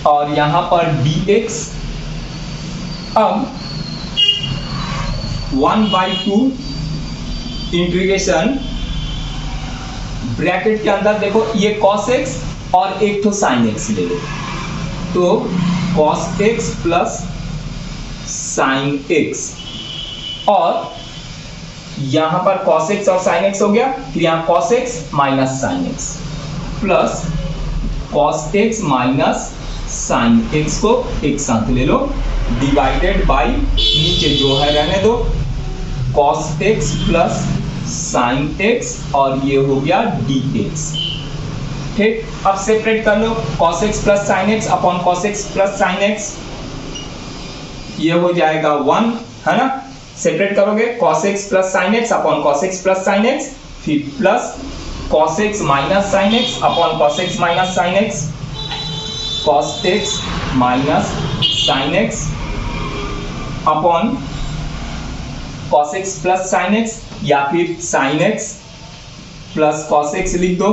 और यहां पर dx। अब 1/2 इंटीग्रेशन ब्रैकेट के अंदर देखो ये cos x और एक तो sin x ले लो, तो cos x plus sin x और यहां पर cos x और sin x हो गया, फिर यहां cos x minus sin x plus cos x minus sin x को एक साथ ले लो, डिवाइडेड बाई नीचे जो है रहने दो cos x plus sin x और ये हो गया dx, ठीक। अब सेपरेट कर लो cos x plus sin x upon cos x plus sin x, ये हो जाएगा 1, है ना। सेपरेट करोगे cos x plus sin x upon cos x plus sin x, फिर plus cos x minus sin x upon cos x minus sin x, cos x minus sin x upon cos x plus sin x, या फिर sin x plus cos x लिख दो,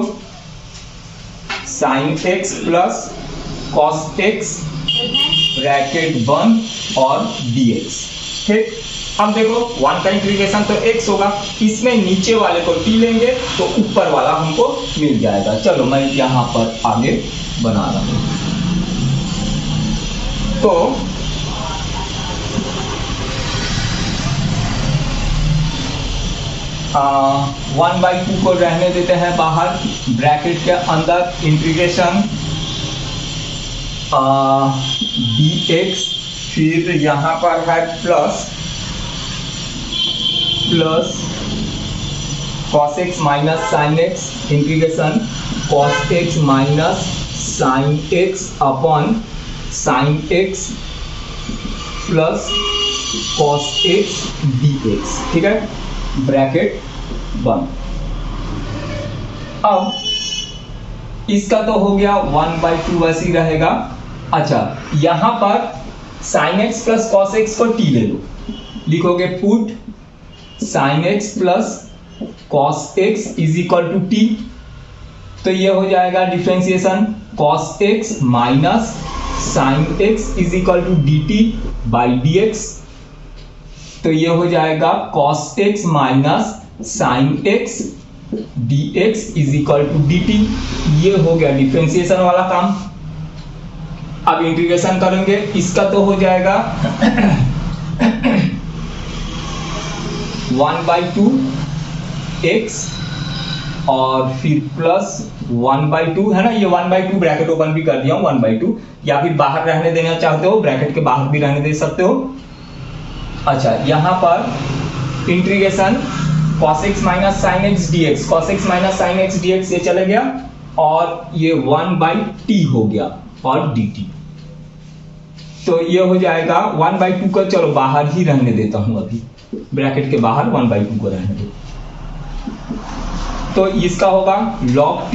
sign x plus cos x bracket 1 और dx। ठीक, अब देखो 1 का integration तो x होगा, इसमें नीचे वाले को t लेंगे तो ऊपर वाला हमको मिल जाएगा। चलो मैं यहाँ पर आगे बना रहा हूँ। तो 1/2 को रहने देते हैं बाहर, ब्रैकेट के अंदर इंटीग्रेशन dx, फिर यहाँ पर है plus cos x minus sine x, integration cos x minus sine x upon sine x plus cos x dx। ठीक है, ब्रैकेट 1। अब इसका तो हो गया 1/2 वैसे ही रहेगा। अच्छा, यहां पर sin x plus cos x को t ले लो, लिखोगे put sin x plus cos x is equal to t, तो ये हो जाएगा differentiation cos x minus sin x is equal to dt by dx, तो ये हो जाएगा cos x minus sin x dx is equal to dt। ये हो गया डिफरेंशिएशन वाला काम। अब इंटीग्रेशन करेंगे, इसका तो हो जाएगा 1/2 x और फिर प्लस 1/2 है ना, ये 1/2 ब्रैकेट ओपन भी कर दिया हूं 1/2, या फिर बाहर रहने देना चाहते हो ब्रैकेट के बाहर भी रहने दे सकते हो। अच्छा, यहां पर integration cos x minus sin x dx, cos x minus sin x dx ये चले गया और ये 1/t हो गया और dt, तो ये हो जाएगा 1/2 का, चलो बाहर ही रहने देता हूं, अभी ब्रैकेट के बाहर 1/2 को रहने दो, तो इसका होगा log t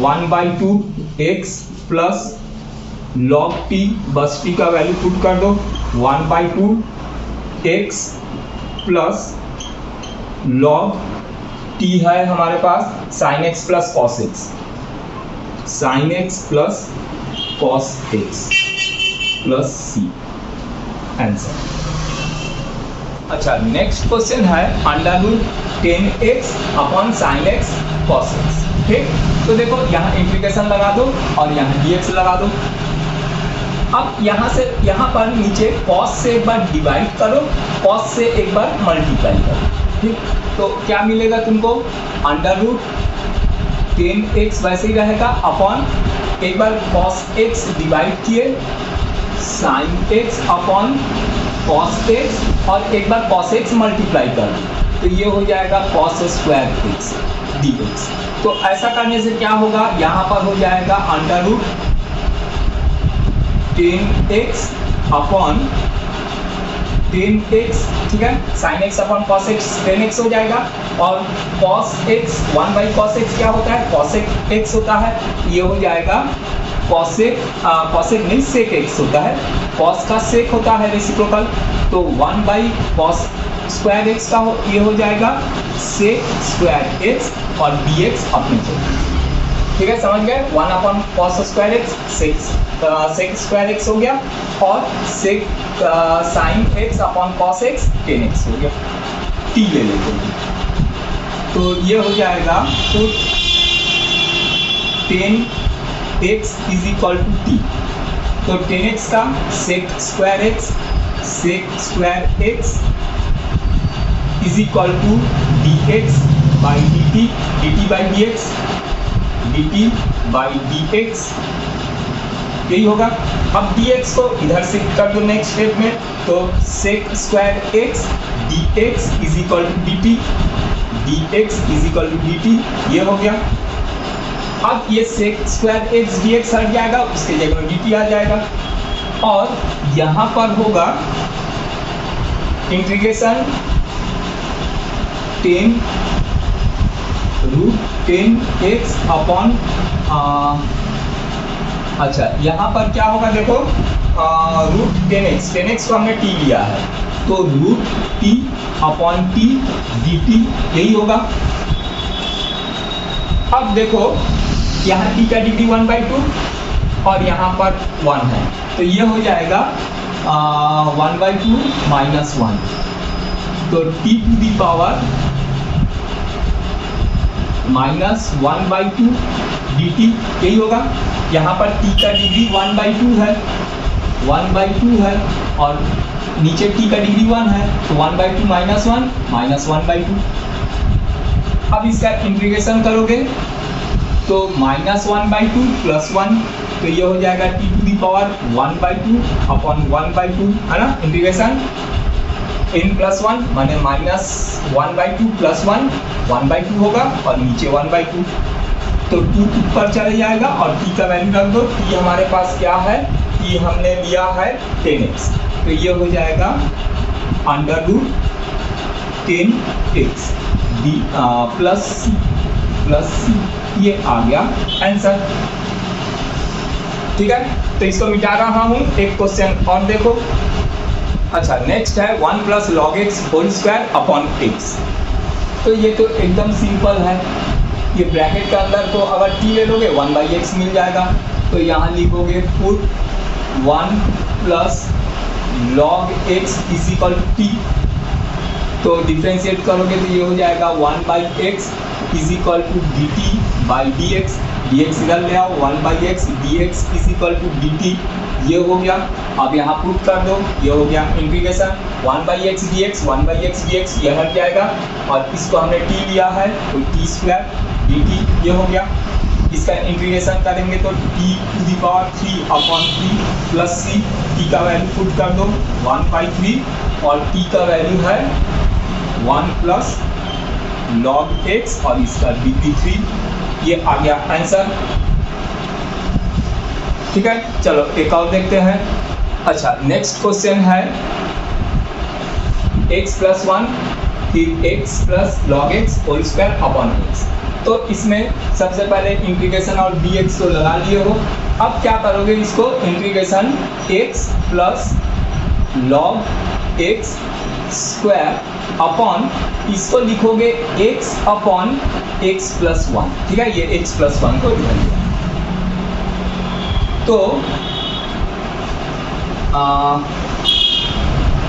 1/2 x plus log t, बस t का वैल्यू पुट कर दो 1/2 x प्लस log t है हमारे पास sin x plus cos x, sin x plus cos x plus c, answer. अच्छा, नेक्स्ट क्वेश्चन है √10x upon sin x cos x। ठीक, तो देखो यहाँ इंटीग्रेशन लगा दो और यहाँ dx लगा दो। अब यहाँ से यहाँ पर नीचे cos से एक बार डिवाइड करो, cos से एक बार मल्टीप्लाई करो। ठीक, तो क्या मिलेगा तुमको, √10x वैसे ही रहेगा अपॉन एक बार cos x डिवाइड किए sin x upon cos x और एक बार cos x मल्टीप्लाई कर, तो ये हो जाएगा cos स्क्वायर x dx। तो ऐसा करने से क्या होगा, यहाँ पर हो जाएगा √10x अपॉन 10x, ठीक है, sin x upon cos x 10x हो जाएगा, और cos x 1/cos x क्या होता है, cos x होता है, ये हो जाएगा cos x नहीं sec x होता है, cos का sec होता है रेसिप्रोकल, तो 1/cos स्क्वायर x का ये हो जाएगा sec स्क्वायर x और dx अपने जगह। ठीक है, समझ गए, 1/cos square x sec square x हो गया और sec sin x upon cos x 10x हो गया। t ले लेते हैं, तो ये हो जाएगा तो 10x is equal to t, तो 10x का sec square x is equal to dx by dt, dt by dx, dt by dx, यही होगा। अब dx को इधर से कर दो नेक्स्ट स्टेप में, तो sec square x dx is equal to dt, dx is equal to dt, ये हो गया। अब ये sec स्क्वायर x dx हट जाएगा, उसके जगह dt आ जाएगा, और यहाँ पर होगा इंटीग्रेशन 10√10x अपॉन, अच्छा यहाँ पर क्या होगा देखो, √10x को हमने t लिया है, तो √t अपॉन t dt यही होगा। अब देखो यहाँ t का डिग्री 1/2 और यहाँ पर 1 है, तो ये हो जाएगा 1/2 माइनस 1, तो t to the power minus 1/2 dt यही होगा। यहाँ पर t का डिग्री 1/2 है, 1/2 है और नीचे t का डिग्री 1 है, तो 1/2 माइनस 1 माइनस 1/2। अब इसका इंटीग्रेशन करोगे तो माइनस 1/2 प्लस 1, तो ये हो जाएगा t to the power 1/2 upon 1/2 है ना। इंटीग्रेशन n प्लस 1 माने माइनस 1/2 प्लस 1 1/2 होगा और नीचे 1/2, तो 2 ऊपर चले जाएगा और t का वैल्यू रख दो। t हमारे पास क्या है, t हमने लिया है 10x, तो ये हो जाएगा under root 10x plus c, ये आ गया आंसर। ठीक है, तो इसको मिटा रहा हूं। एक क्वेश्चन और देखो। अच्छा, नेक्स्ट है 1 plus log x whole square upon x. तो ये तो एकदम सिंपल है, ये ब्रैकेट के अंदर तो अगर t ले लोगे 1/x मिल जाएगा, तो यहाँ लिखोगे put 1 plus log x is equal to t, तो डिफ्रेंशिएट करोगे तो ये हो जाएगा 1/x is equal to dt by dx, dx इधर ले आओ 1/x dx is equal to dt, ये हो गया। अब यहाँ पुट कर दो, ये हो गया integration 1/x dx 1/x dx, ये हट जाएगा और इसको हमने t लिया है तो t स्क्वायर dt, ये हो गया। इसका इंटीग्रेशन करेंगे तो t to the power 3 upon 3 plus c, t का वैल्यू पुट कर दो 1/3 और t का वैल्यू है 1 प्लस लॉग x और इसका डिग्री 3, ये आ गया आंसर। ठीक है, चलो एक और देखते हैं। अच्छा, नेक्स्ट क्वेश्चन है x प्लस 1 फिर x plus log x whole square upon x। तो इसमें सबसे पहले इंटीग्रेशन और dx तो लगा लिए हो। अब क्या करोगे, इसको integration x plus log x square upon इसको लिखोगे x अपॉन x प्लस 1। ठीक है, ये x प्लस 1 को इधर लिया तो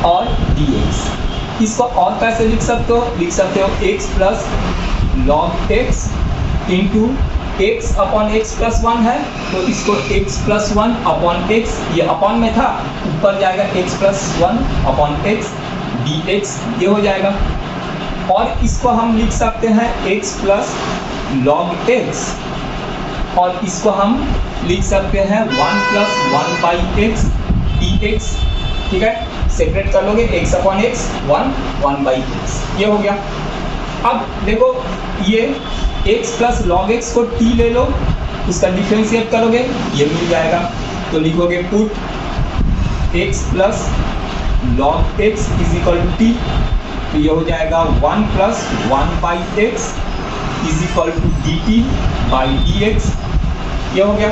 और dx, इसको और कैसे लिख सकते हो, लिख सकते हो x plus log x into x upon x plus 1 है, तो इसको x प्लस 1 अपॉन x, ये अपॉन में था ऊपर जाएगा x plus 1 upon x dx, ये हो जाएगा। और इसको हम लिख सकते हैं x प्लस लॉग x और इसको हम लिख सकते हैं 1 प्लस 1/x dx। ठीक है, सेपरेट कर लोगे x अपॉन x 1/x, ये हो गया। अब देखो ये x प्लस लॉग x को t ले लो, उसका डिफरेंशिएट करोगे ये मिल जाएगा, तो लिखोगे put x plus log x is equal to t, तो ये हो जाएगा 1 plus 1/x is equal to dt by dx, ये हो गया।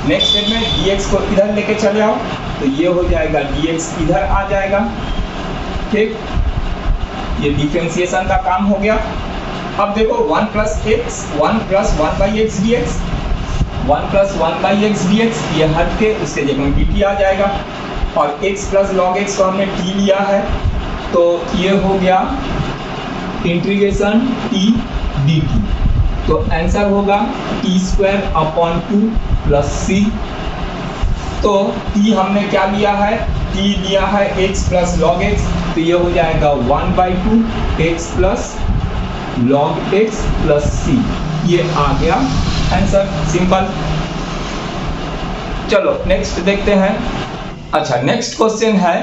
नेक्स्ट स्टेप में dx को इधर लेके चले आओ, तो ये हो जाएगा dx इधर आ जाएगा। ठीक, ये डिफरेंशिएशन का काम हो गया। अब देखो 1 plus 1/x dx, 1 plus 1/x dx, ये हट के उसके जगह में dt आ जाएगा और x प्लस लॉग x को हमने t लिया है, तो ये हो गया इंटीग्रेशन t dt, तो आंसर होगा t square upon 2 plus c। तो t हमने क्या लिया है, t लिया है x प्लस लॉग x, तो ये हो जाएगा 1/2 x plus log x plus c, ये आ गया आंसर, सिंपल। चलो नेक्स्ट देखते हैं। अच्छा, नेक्स्ट क्वेश्चन है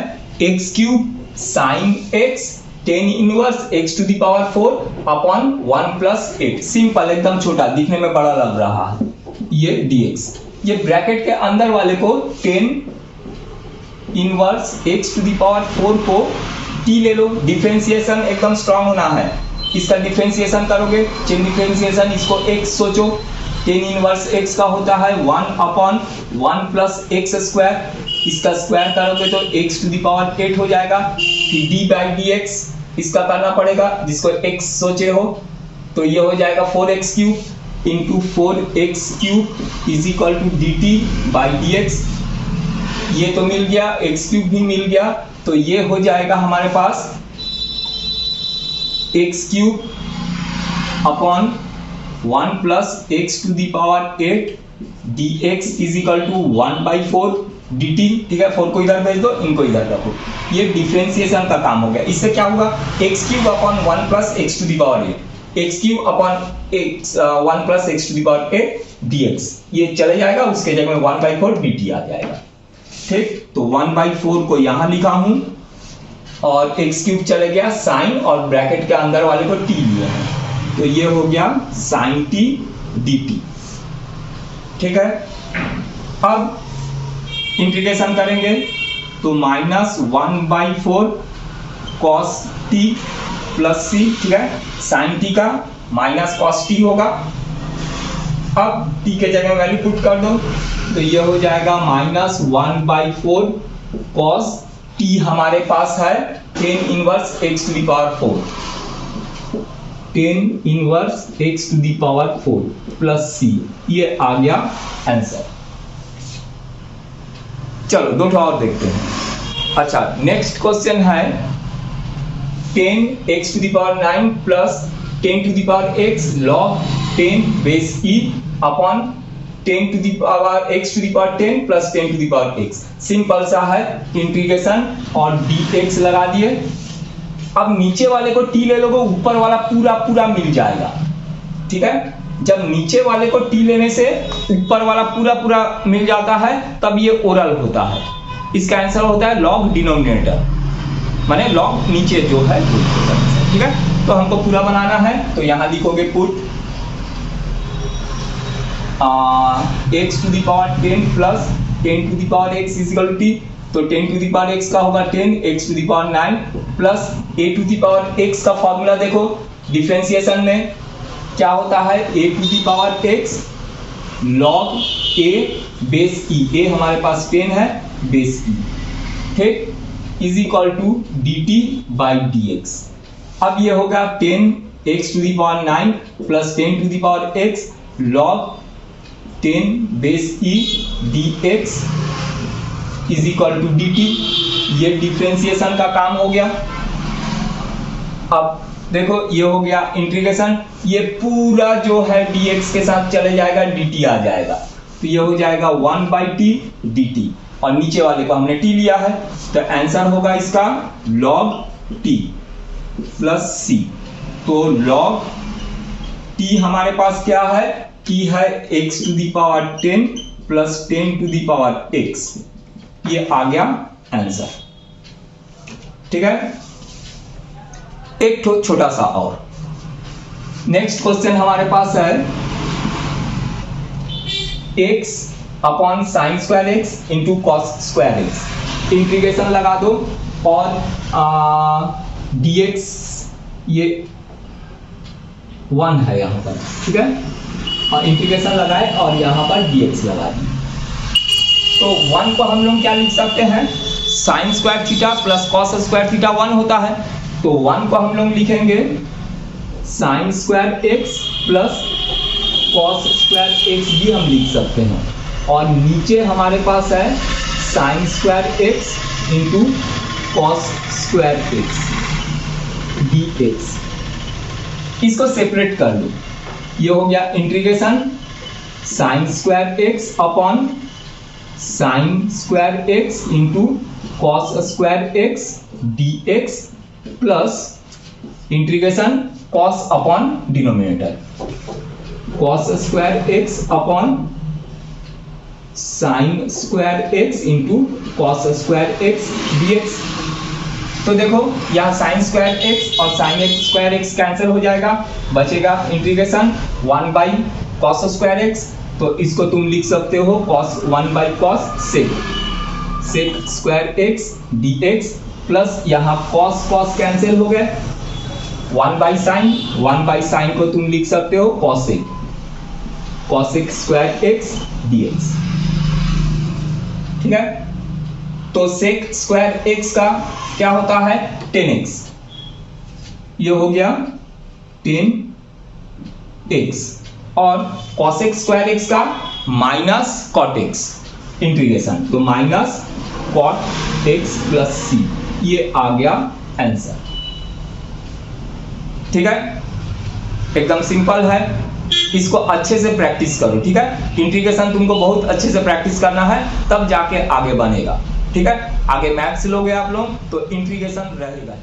x cube sine x tan inverse x to the power 4 upon 1 plus 8। Simple, एकदम छोटा, दिखने में बड़ा लग रहा है ये dx। ये ब्रैकेट के अंदर वाले को tan inverse x to the power 4 को t ले लो, डिफरेंशिएशन एकदम स्ट्रांग होना है। इसका डिफरेंशिएशन करोगे, चेन डिफरेंशिएशन, इसको x सोचो, tan इनवर्स x का होता है 1 अपॉन 1 प्लस x स्क्वायर, इसका स्क्वायर करोगे तो x टू दी पावर 8 हो जाएगा। फिर d बाई dx इसका करना पड़ेगा, जिसको x सोचे हो, तो ये हो जाएगा 4x cube into 4x cube is equal to dt by dx। ये तो मिल गया, x क्यूब भी मिल गया, तो ये हो जाएगा हमारे पास x cube upon 1 plus x to the power 8 dx is equal to 1/4 dt। ठीक है, 4 को इधर भेज दो, इनको इधर रखो। ये डिफरेंशिएशन का काम हो गया। इससे क्या होगा, x cube upon 1 plus x to the power 8, x cube upon 1 plus x to the power 8 dx, ये चले जाएगा, उसके जगह में 1/4 dt आ जाएगा। ठीक, तो 1/4 को यहां लिखा हूं और x क्यूब चले गया साइन और ब्रैकेट के अंदर वाले को t लिए हैं, तो ये हो गया साइन t dt। ठीक है, अब इंटीग्रेशन करेंगे तो -1/4 cos t प्लस c। ठीक है, साइन t का माइनस cos t होगा। अब t के जगह वैल्यू पुट कर दो, तो ये हो जाएगा -1/4 cos t हमारे पास है 10 inverse x to the power 4, 10 inverse x to the power 4 plus c। ये आ गया आंसर। चलो दो और देखते हैं। अच्छा, नेक्स्ट क्वेश्चन है 10x to the power 9 plus 10 to the power x log 10 base e upon 10 to the power x to the power 10 plus 10 to the power x। Simple सा है, इंटीग्रेशन और dx लगा दिए। अब नीचे वाले को t ले लोगे, ऊपर वाला पूरा पूरा मिल जाएगा। ठीक है, जब नीचे वाले को t लेने से ऊपर वाला पूरा पूरा मिल जाता है तब ये ओरल होता है। इसका आंसर होता है log डिनोमिनेटर, माने log नीचे जो है। ठीक है, तो हमको पूरा बनाना है, तो यहां लिखोगे put x to the power 10 plus 10 to the power x is equal to t। तो 10 टू दी पावर x का होगा 10, x to the power 9 plus a to the power x का फॉर्मूला देखो डिफरेंशिएशन में क्या होता है, a to the power x log a base e, a हमारे पास 10 है बेस e। ठीक, is equal to dt by dx। अब ये होगा 10 x to the power 9 plus 10 to the power x log 10 base e dx is equal to dt। ये differentiation का काम हो गया। अब देखो ये हो गया इंटीग्रेशन, ये पूरा जो है dx के साथ चले जाएगा, dt आ जाएगा, तो ये हो जाएगा 1/t dt और नीचे वाले को हमने t लिया है, तो आंसर होगा इसका log t प्लस c। तो log t हमारे पास क्या है, t है x to the power 10 plus 10 to the power x। ये आ गया आंसर। ठीक है, एक छोटा सा और नेक्स्ट क्वेश्चन हमारे पास है x upon sine square x into cos square x। Integration लगा दो और dx ये 1 है यहां पर। ठीक है, और इंटीग्रेशन लगाए और यहां पर dx लगा दी, तो 1 को हम लोग क्या लिख सकते हैं, sine square theta plus cos square theta 1 होता है, तो 1 को हम लोग लिखेंगे sine square x plus cos square x भी हम लिख सकते हैं, और नीचे हमारे पास है sine square x into cos square x dx। इसको सेपरेट कर लो, ये हो गया integration sine square x upon sine square x into cos square x dx plus integration cos upon denominator cos square x upon sine square x into cos square x dx। तो देखो यहाँ sine square x और sine square x cancel हो जाएगा, बचेगा integration 1 by cos square x। तो इसको तुम लिख सकते हो cos 1 by cos sec square x dx plus यहाँ कॉस कॉस कैंसिल हो गए, 1 बाई साइन को तुम लिख सकते हो कॉसेक स्क्वायर x dx। ठीक है, तो सेक स्क्वायर x का क्या होता है 10x, ये हो गया 10x और cosec स्क्वायर एक्स का माइनस cot x इंटीग्रेशन, तो minus cot x plus c, ये आ गया आंसर। ठीक है, एकदम सिंपल है, इसको अच्छे से प्रैक्टिस करो। ठीक है, इंटीग्रेशन तुमको बहुत अच्छे से प्रैक्टिस करना है, तब जाके आगे बनेगा। ठीक है, आगे मैथ्स लोगे आप लोग तो इंटीग्रेशन रहेगा।